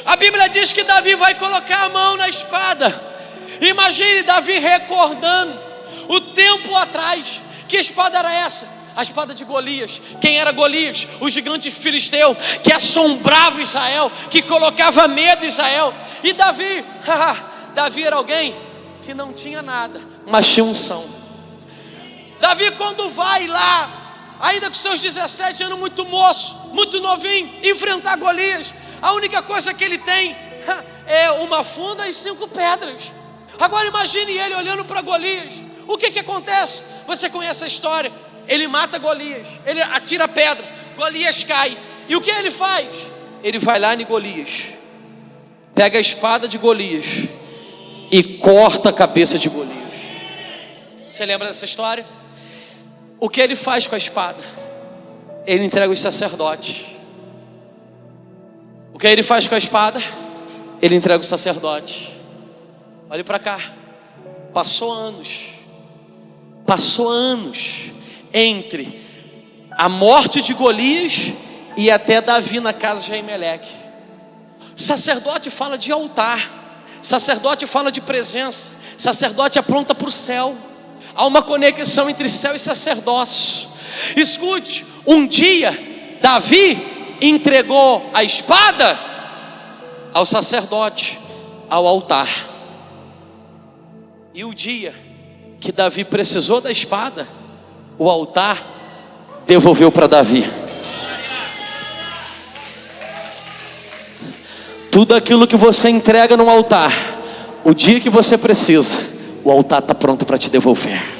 A Bíblia diz que Davi vai colocar a mão na espada. Imagine Davi recordando o tempo atrás. Que espada era essa? A espada de Golias. Quem era Golias? O gigante filisteu que assombrava Israel, que colocava medo em Israel. E Davi, Davi era alguém que não tinha nada, mas tinha unção. Davi, quando vai lá, ainda com seus 17 anos, muito moço, muito novinho, enfrentar Golias, a única coisa que ele tem é uma funda e 5 pedras. Agora imagine ele olhando para Golias. O que acontece? Você conhece a história. Ele mata Golias, ele atira a pedra, Golias cai. E o que ele faz? Ele vai lá em Golias, pega a espada de Golias e corta a cabeça de Golias. Você lembra dessa história? O que ele faz com a espada? Ele entrega os sacerdotes. O que ele faz com a espada? Ele entrega os sacerdotes. Olhe para cá. Passou anos entre a morte de Golias e até Davi na casa de Aimeleque. Sacerdote fala de altar, sacerdote fala de presença, sacerdote aponta para o céu. Há uma conexão entre céu e sacerdócio. Escute, um dia Davi entregou a espada ao sacerdote, ao altar. E o dia que Davi precisou da espada, o altar devolveu para Davi. Tudo aquilo que você entrega no altar, o dia que você precisa, o altar está pronto para te devolver.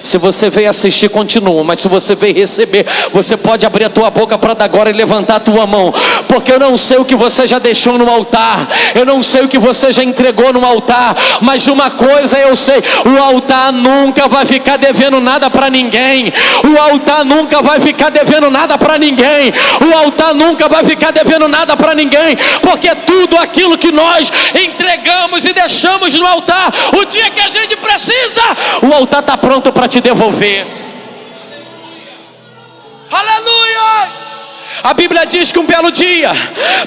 Se você veio assistir, continua. Mas se você veio receber, você pode abrir a tua boca para dar agora e levantar a tua mão. Porque eu não sei o que você já deixou no altar, eu não sei o que você já entregou no altar, mas uma coisa eu sei: o altar nunca vai ficar devendo nada para ninguém. O altar nunca vai ficar devendo nada para ninguém. O altar nunca vai ficar devendo nada para ninguém. Porque tudo aquilo que nós entregamos e deixamos no altar, o dia que a gente precisa, o altar está pronto para te devolver. Aleluia! A Bíblia diz que um belo dia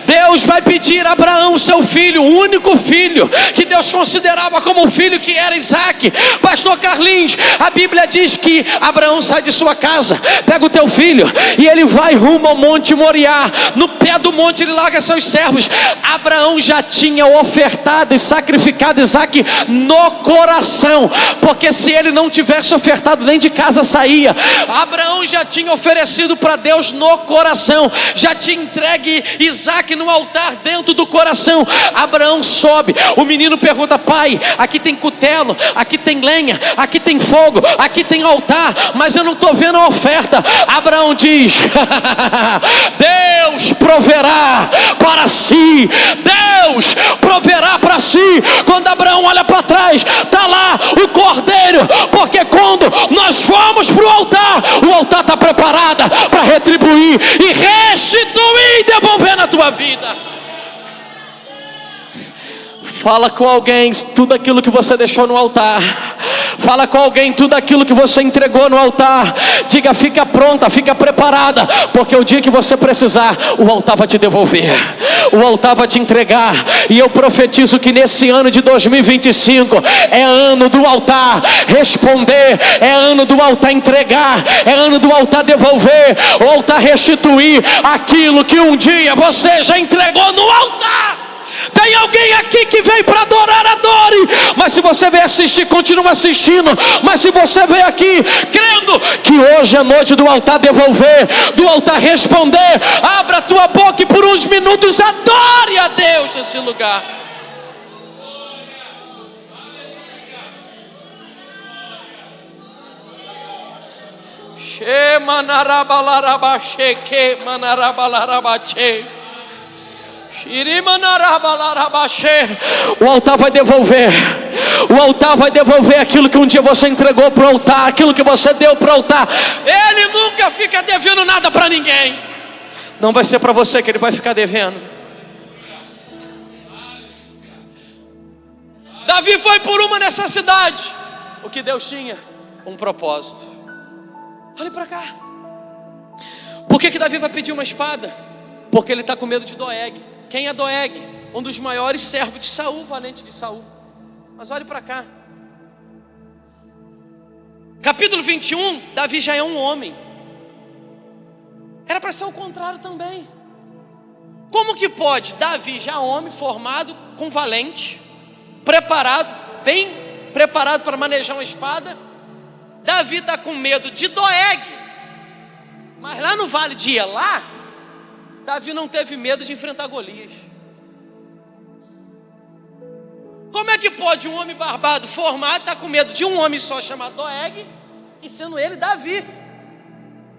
Deus vai pedir a Abraão, seu filho, o único filho que Deus considerava como um filho, que era Isaac. Pastor Carlinhos, a Bíblia diz que Abraão sai de sua casa, pega o teu filho e ele vai rumo ao Monte Moriá. No pé do monte ele larga seus servos. Abraão já tinha ofertado e sacrificado Isaac no coração, porque se ele não tivesse ofertado, nem de casa saía. Abraão já tinha oferecido para Deus no coração, já tinha entregue Isaac no altar dentro do coração. Abraão sobe, o menino pergunta: pai, aqui tem cutelo, aqui tem lenha, aqui tem fogo, aqui tem altar, mas eu não estou vendo a oferta. Abraão diz: Deus proverá para si, Deus proverá para si. Quando Abraão olha para trás, está lá o cordeiro, porque quando nós fomos para o altar está preparada para retribuir e restituir e devolver na tua vida. Fala com alguém tudo aquilo que você deixou no altar. Fala com alguém tudo aquilo que você entregou no altar. Diga: fica pronta, fica preparada, porque o dia que você precisar, o altar vai te devolver, o altar vai te entregar. E eu profetizo que nesse ano de 2025 é ano do altar responder, é ano do altar entregar, é ano do altar devolver, o altar restituir aquilo que um dia você já entregou no altar. Tem alguém aqui que veio para adorar, adore. Mas se você veio assistir, continua assistindo. Mas se você veio aqui crendo que hoje é noite do altar devolver, do altar responder, abra a tua boca e por uns minutos adore a Deus nesse lugar. She manarabalarabache, que manarabalarabache. O altar vai devolver. O altar vai devolver aquilo que um dia você entregou para o altar, aquilo que você deu para o altar. Ele nunca fica devendo nada para ninguém. Não vai ser para você que ele vai ficar devendo. Davi foi por uma necessidade. O que Deus tinha? Um propósito. Olhe para cá. Por que Davi vai pedir uma espada? Porque ele está com medo de Doeg. Quem é Doeg? Um dos maiores servos de Saul, valente de Saul. Mas olhe para cá. Capítulo 21, Davi já é um homem. Era para ser o contrário também. Como que pode Davi, já homem, formado, com valente, preparado, bem preparado para manejar uma espada, Davi está com medo de Doeg. Mas lá no vale de Elá, Davi não teve medo de enfrentar Golias. Como é que pode um homem barbado, formado, estar com medo de um homem só chamado Doeg, e sendo ele Davi?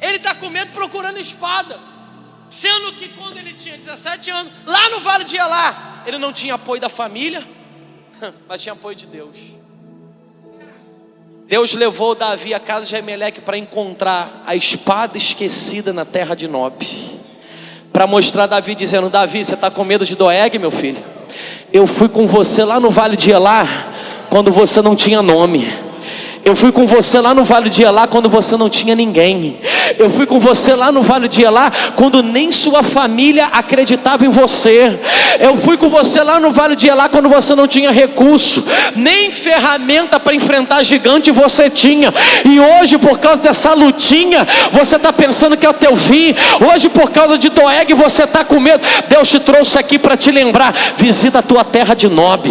Ele está com medo procurando espada, sendo que quando ele tinha 17 anos, lá no vale de Elá, ele não tinha apoio da família, mas tinha apoio de Deus. Deus levou Davi à casa de Ameleque para encontrar a espada esquecida na terra de Nob, para mostrar Davi, dizendo: Davi, você está com medo de Doeg, meu filho? Eu fui com você lá no vale de Elá, quando você não tinha nome. Eu fui com você lá no vale de Elá, quando você não tinha ninguém. Eu fui com você lá no vale de Elá, quando nem sua família acreditava em você. Eu fui com você lá no vale de Elá, quando você não tinha recurso, nem ferramenta para enfrentar gigante você tinha. E hoje, por causa dessa lutinha, você está pensando que é o teu fim. Hoje, por causa de Doeg, você está com medo. Deus te trouxe aqui para te lembrar: visita a tua terra de Nob,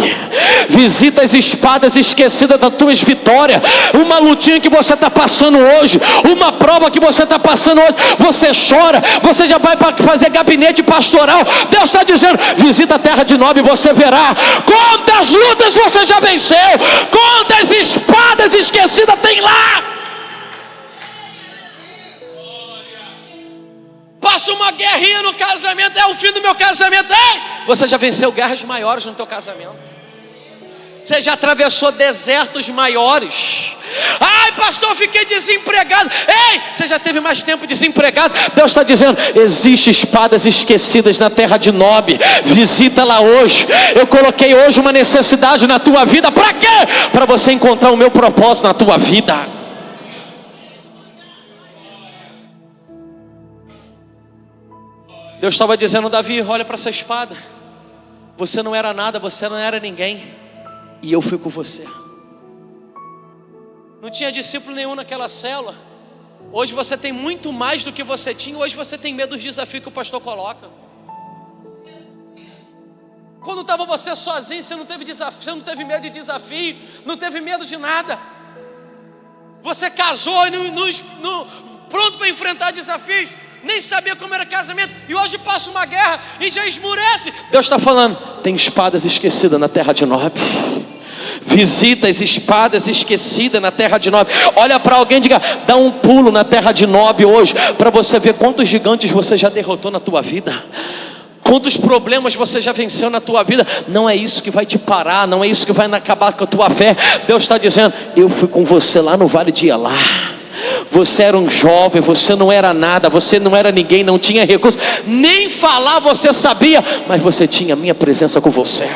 visita as espadas esquecidas das tuas vitórias. Uma lutinha que você está passando hoje, uma prova que você está passando hoje, você chora, você já vai para fazer gabinete pastoral. Deus está dizendo: visita a terra de Nob e você verá quantas lutas você já venceu, quantas espadas esquecidas tem lá. Passa uma guerrinha no casamento, é o fim do meu casamento. Ei, você já venceu guerras maiores no teu casamento. Você já atravessou desertos maiores. Ai, pastor, fiquei desempregado. Ei, você já teve mais tempo desempregado. Deus está dizendo: existem espadas esquecidas na terra de Nob. Visita lá hoje. Eu coloquei hoje uma necessidade na tua vida. Para quê? Para você encontrar o meu propósito na tua vida. Deus estava dizendo: Davi, olha para essa espada. Você não era nada, você não era ninguém, e eu fui com você. Não tinha discípulo nenhum naquela célula. Hoje você tem muito mais do que você tinha. Hoje você tem medo dos desafios que o pastor coloca. Quando estava você sozinho, você não teve desafio, você não teve medo de desafio, não teve medo de nada. Você casou e pronto para enfrentar desafios, nem sabia como era casamento, e hoje passa uma guerra e já esmurece. Deus está falando: tem espadas esquecidas na terra de Nob. Visita as espadas esquecidas na terra de Nob. Olha para alguém e diga: dá um pulo na terra de Nob hoje, para você ver quantos gigantes você já derrotou na tua vida. Quantos problemas você já venceu na tua vida. Não é isso que vai te parar, não é isso que vai acabar com a tua fé. Deus está dizendo: eu fui com você lá no vale de Elá. Você era um jovem, você não era nada, você não era ninguém, não tinha recurso, nem falar você sabia, mas você tinha a minha presença com você.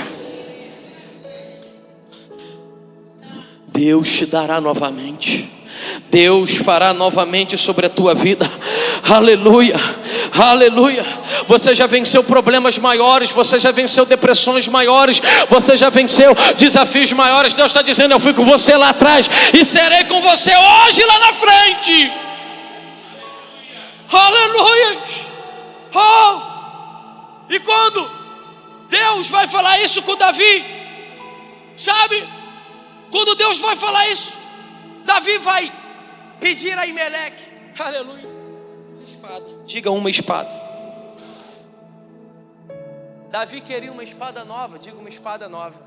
Deus te dará novamente. Deus fará novamente sobre a tua vida. Aleluia, aleluia. Você já venceu problemas maiores, você já venceu depressões maiores, você já venceu desafios maiores. Deus está dizendo: eu fui com você lá atrás e serei com você hoje lá na frente. Aleluia. Oh! E quando Deus vai falar isso com Davi, sabe? Quando Deus vai falar isso, Davi vai pedir a Aimeleque, aleluia, espada. Diga: uma espada. Davi queria uma espada nova. Diga: uma espada nova.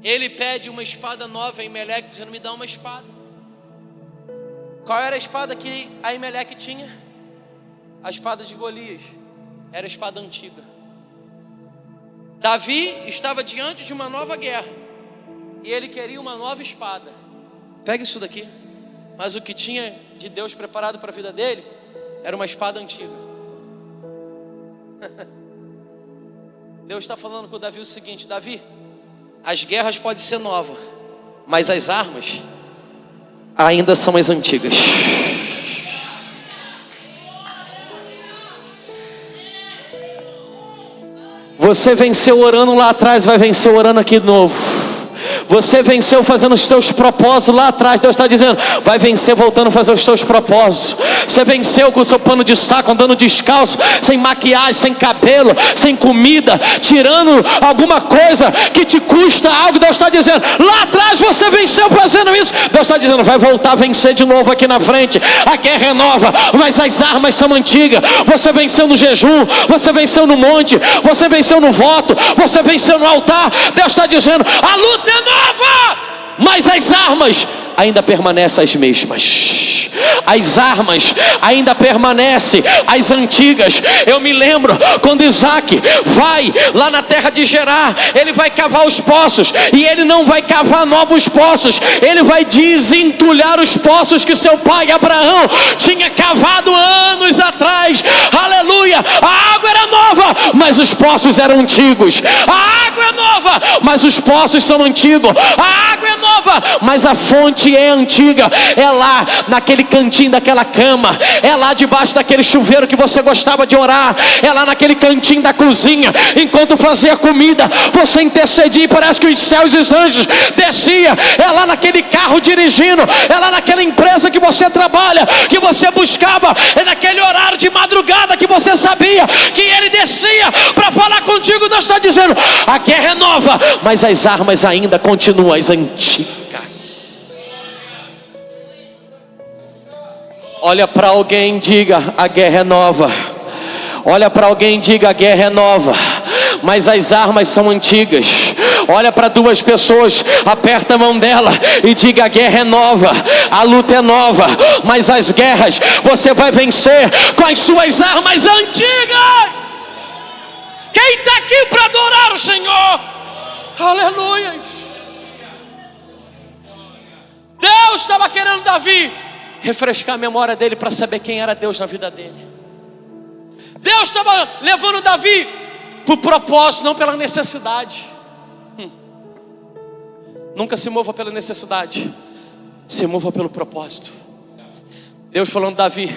Ele pede uma espada nova a Aimeleque, dizendo: me dá uma espada. Qual era a espada que a Aimeleque tinha? A espada de Golias. Era a espada antiga. Davi estava diante de uma nova guerra e ele queria uma nova espada. Pega isso daqui. Mas o que tinha de Deus preparado para a vida dele era uma espada antiga. Deus está falando com o Davi o seguinte: Davi, as guerras podem ser novas, mas as armas ainda são as antigas. Você venceu orando lá atrás, vai vencer orando aqui de novo. Você venceu fazendo os teus propósitos lá atrás. Deus está dizendo: vai vencer voltando a fazer os teus propósitos. Você venceu com o seu pano de saco, andando descalço, sem maquiagem, sem cabelo, sem comida, tirando alguma coisa que te custa algo. Deus está dizendo: lá atrás você venceu fazendo isso. Deus está dizendo: vai voltar a vencer de novo aqui na frente. A guerra é nova, mas as armas são antigas. Você venceu no jejum, você venceu no monte, você venceu no voto, você venceu no altar. Deus está dizendo: a luta é nova, mas as armas ainda permanecem as mesmas. As armas ainda permanecem as antigas. Eu me lembro quando Isaac vai lá na terra de Gerar, ele vai cavar os poços, e ele não vai cavar novos poços, ele vai desentulhar os poços que seu pai Abraão tinha cavado anos atrás. Aleluia. A água era nova, mas os poços eram antigos. A água é nova, mas os poços são antigos. A água é nova, mas a fonte é antiga. É lá naquele cantinho daquela cama, é lá debaixo daquele chuveiro que você gostava de orar, é lá naquele cantinho da cozinha, enquanto fazia comida, você intercedia e parece que os céus e os anjos desciam. É lá naquele carro dirigindo, é lá naquela empresa que você trabalha, que você buscava, é naquele horário de madrugada que você sabia que ele descia para falar contigo. Deus está dizendo: a guerra é nova, mas as armas ainda continuam as antigas. Olha para alguém e diga: a guerra é nova. Olha para alguém e diga: a guerra é nova, mas as armas são antigas. Olha para duas pessoas, aperta a mão dela e diga: a guerra é nova, a luta é nova, mas as guerras você vai vencer com as suas armas antigas. Quem está aqui para adorar o Senhor? Aleluia. Deus estava querendo Davi refrescar a memória dele para saber quem era Deus na vida dele. Deus estava levando Davi por propósito, não pela necessidade. Nunca se mova pela necessidade, se mova pelo propósito. Deus falando: Davi,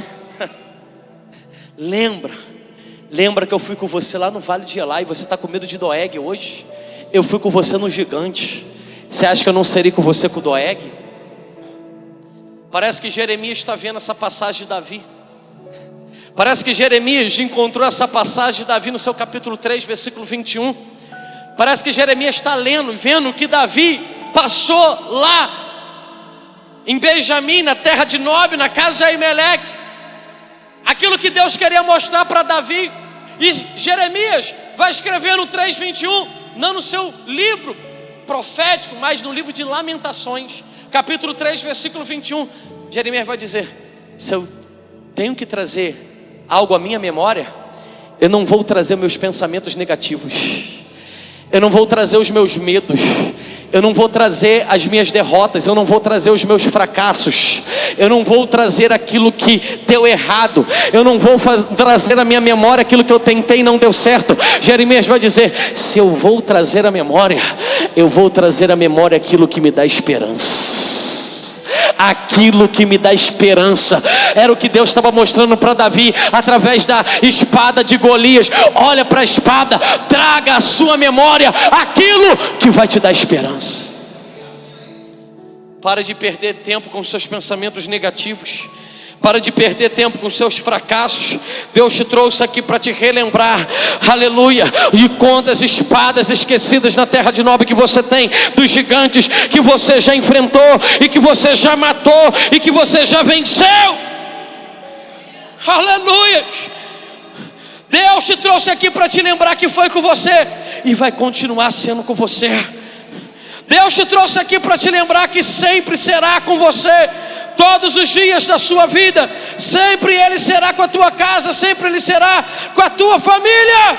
lembra Lembra que eu fui com você lá no Vale de Elá e você está com medo de Doeg hoje? Eu fui com você no gigante. Você acha que eu não seria com você com o Doeg? Parece que Jeremias está vendo essa passagem de Davi. Parece que Jeremias encontrou essa passagem de Davi no seu capítulo 3, versículo 21. Parece que Jeremias está lendo e vendo que Davi passou lá em Benjamim, na terra de Nob, na casa de Aimeleque. Aquilo que Deus queria mostrar para Davi. E Jeremias vai escrever no 3:21, não no seu livro profético, mas no livro de Lamentações, capítulo 3, versículo 21. Jeremias vai dizer: se eu tenho que trazer algo à minha memória, eu não vou trazer meus pensamentos negativos, eu não vou trazer os meus medos, eu não vou trazer as minhas derrotas, eu não vou trazer os meus fracassos, eu não vou trazer aquilo que deu errado, eu não vou trazer na minha memória aquilo que eu tentei e não deu certo. Jeremias vai dizer: se eu vou trazer a memória, eu vou trazer à memória aquilo que me dá esperança. Aquilo que me dá esperança. Era o que Deus estava mostrando para Davi através da espada de Golias. Olha para a espada, traga à sua memória aquilo que vai te dar esperança. Para de perder tempo com seus pensamentos negativos. Para de perder tempo com seus fracassos. Deus te trouxe aqui para te relembrar, aleluia, de quantas espadas esquecidas na terra de Nob que você tem, dos gigantes que você já enfrentou e que você já matou e que você já venceu. Aleluia. Deus te trouxe aqui para te lembrar que foi com você e vai continuar sendo com você. Deus te trouxe aqui para te lembrar que sempre será com você. Todos os dias da sua vida, sempre Ele será com a tua casa, sempre Ele será com a tua família.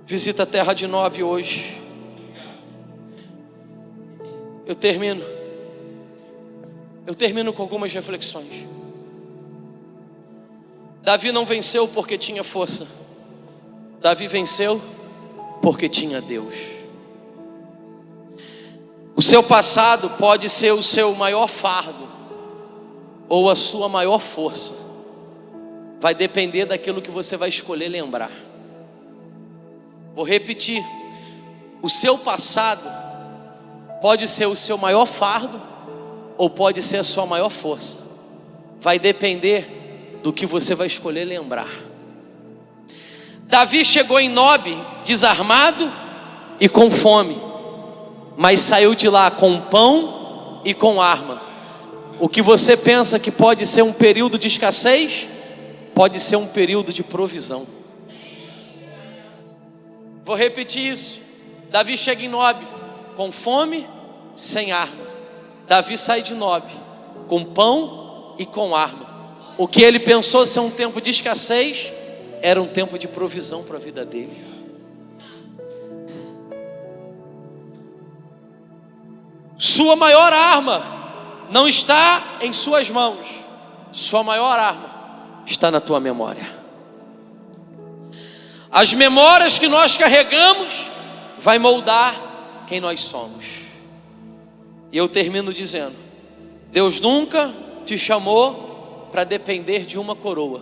Visita a terra de Nob hoje. Eu termino com algumas reflexões. Davi não venceu porque tinha força. Davi venceu porque tinha Deus. O seu passado pode ser o seu maior fardo ou a sua maior força. Vai depender daquilo que você vai escolher lembrar. Vou repetir. O seu passado pode ser o seu maior fardo ou pode ser a sua maior força. Vai depender do que você vai escolher lembrar. Davi chegou em Nob desarmado e com fome, mas saiu de lá com pão e com arma. O que você pensa que pode ser um período de escassez, pode ser um período de provisão. Vou repetir isso. Davi chega em Nob com fome, sem arma. Davi sai de Nob com pão e com arma. O que ele pensou ser um tempo de escassez, era um tempo de provisão para a vida dele. Sua maior arma não está em suas mãos. Sua maior arma está na tua memória. As memórias que nós carregamos vai moldar quem nós somos. E eu termino dizendo: Deus nunca te chamou para depender de uma coroa.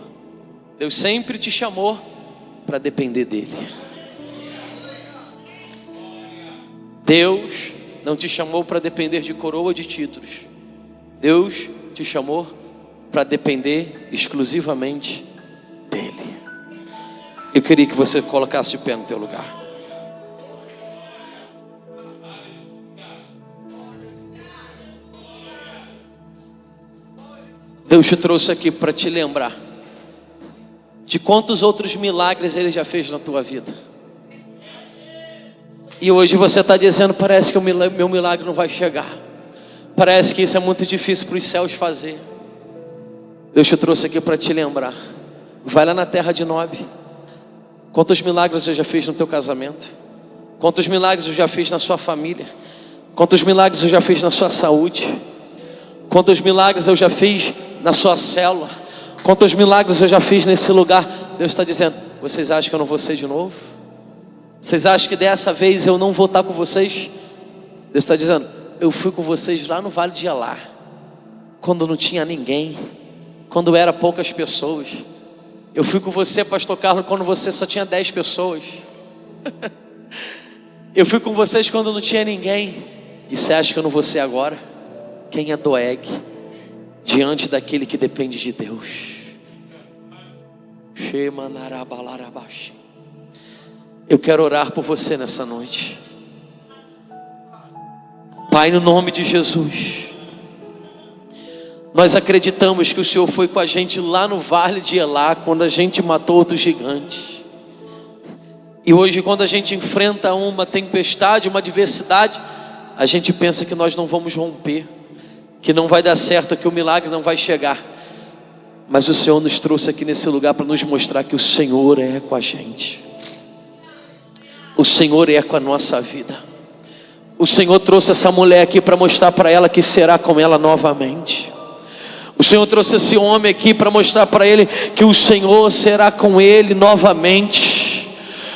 Deus sempre te chamou para depender dele. Deus não te chamou para depender de coroa, de títulos. Deus te chamou para depender exclusivamente dele. Eu queria que você colocasse de pé no teu lugar. Deus te trouxe aqui para te lembrar de quantos outros milagres Ele já fez na tua vida. E hoje você está dizendo: parece que o meu milagre não vai chegar. Parece que isso é muito difícil para os céus fazer. Deus te trouxe aqui para te lembrar. Vai lá na terra de Nob. Quantos milagres eu já fiz no teu casamento? Quantos milagres eu já fiz na sua família? Quantos milagres eu já fiz na sua saúde? Quantos milagres eu já fiz na sua célula? Quantos milagres eu já fiz nesse lugar? Deus está dizendo: vocês acham que eu não vou ser de novo? Vocês acham que dessa vez eu não vou estar com vocês? Deus está dizendo: eu fui com vocês lá no Vale de Elá, quando não tinha ninguém, quando era poucas pessoas. Eu fui com você, pastor Carlos, quando você só tinha 10 pessoas. Eu fui com vocês quando não tinha ninguém. E você acha que eu não vou ser agora? Quem é Doeg diante daquele que depende de Deus? Eu quero orar por você nessa noite. Pai, no nome de Jesus, nós acreditamos que o Senhor foi com a gente lá no vale de Elá, quando a gente matou outro gigante. E hoje, quando a gente enfrenta uma tempestade, uma adversidade, a gente pensa que nós não vamos romper, que não vai dar certo, que o milagre não vai chegar. Mas o Senhor nos trouxe aqui nesse lugar para nos mostrar que o Senhor é com a gente. O Senhor é com a nossa vida. O Senhor trouxe essa mulher aqui para mostrar para ela que será com ela novamente. O Senhor trouxe esse homem aqui para mostrar para ele que o Senhor será com ele novamente.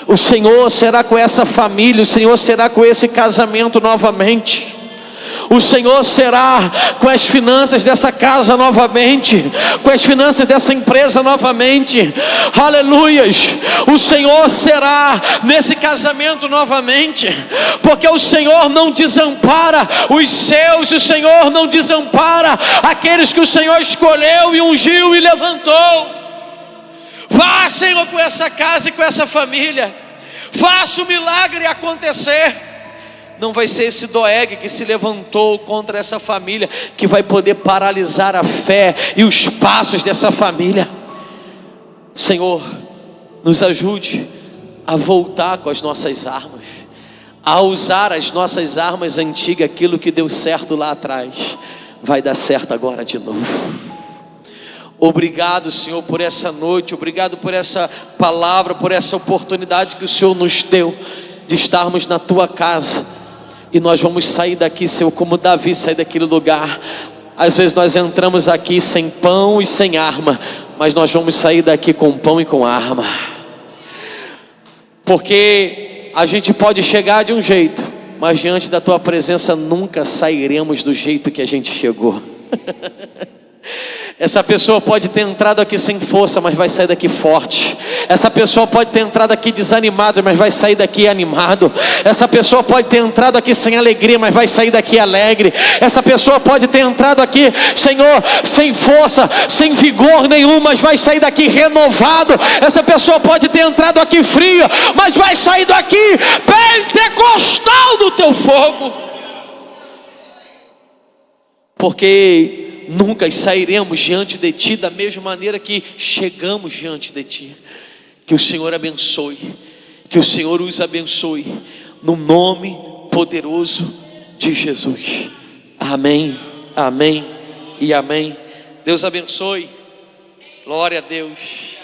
O Senhor será com essa família, o Senhor será com esse casamento novamente. O Senhor será com as finanças dessa casa novamente, com as finanças dessa empresa novamente. Aleluias. O Senhor será nesse casamento novamente, porque o Senhor não desampara os seus, o Senhor não desampara aqueles que o Senhor escolheu e ungiu e levantou. Vá, Senhor, com essa casa e com essa família. Faça o milagre acontecer. Não vai ser esse Doeg que se levantou contra essa família que vai poder paralisar a fé e os passos dessa família. Senhor, nos ajude a voltar com as nossas armas, a usar as nossas armas antigas. Aquilo que deu certo lá atrás vai dar certo agora de novo. Obrigado, Senhor, por essa noite. Obrigado por essa palavra, por essa oportunidade que o Senhor nos deu de estarmos na tua casa. E nós vamos sair daqui, Senhor, como Davi saiu daquele lugar. Às vezes nós entramos aqui sem pão e sem arma, mas nós vamos sair daqui com pão e com arma. Porque a gente pode chegar de um jeito, mas diante da tua presença nunca sairemos do jeito que a gente chegou. Essa pessoa pode ter entrado aqui sem força, mas vai sair daqui forte. Essa pessoa pode ter entrado aqui desanimado, mas vai sair daqui animado. Essa pessoa pode ter entrado aqui sem alegria, mas vai sair daqui alegre. Essa pessoa pode ter entrado aqui, Senhor, sem força, sem vigor nenhum, mas vai sair daqui renovado. Essa pessoa pode ter entrado aqui fria, mas vai sair daqui pentecostal do teu fogo. Porque nunca sairemos diante de ti da mesma maneira que chegamos diante de ti. Que o Senhor abençoe, que o Senhor os abençoe, no nome poderoso de Jesus. Amém, amém e amém. Deus abençoe. Glória a Deus.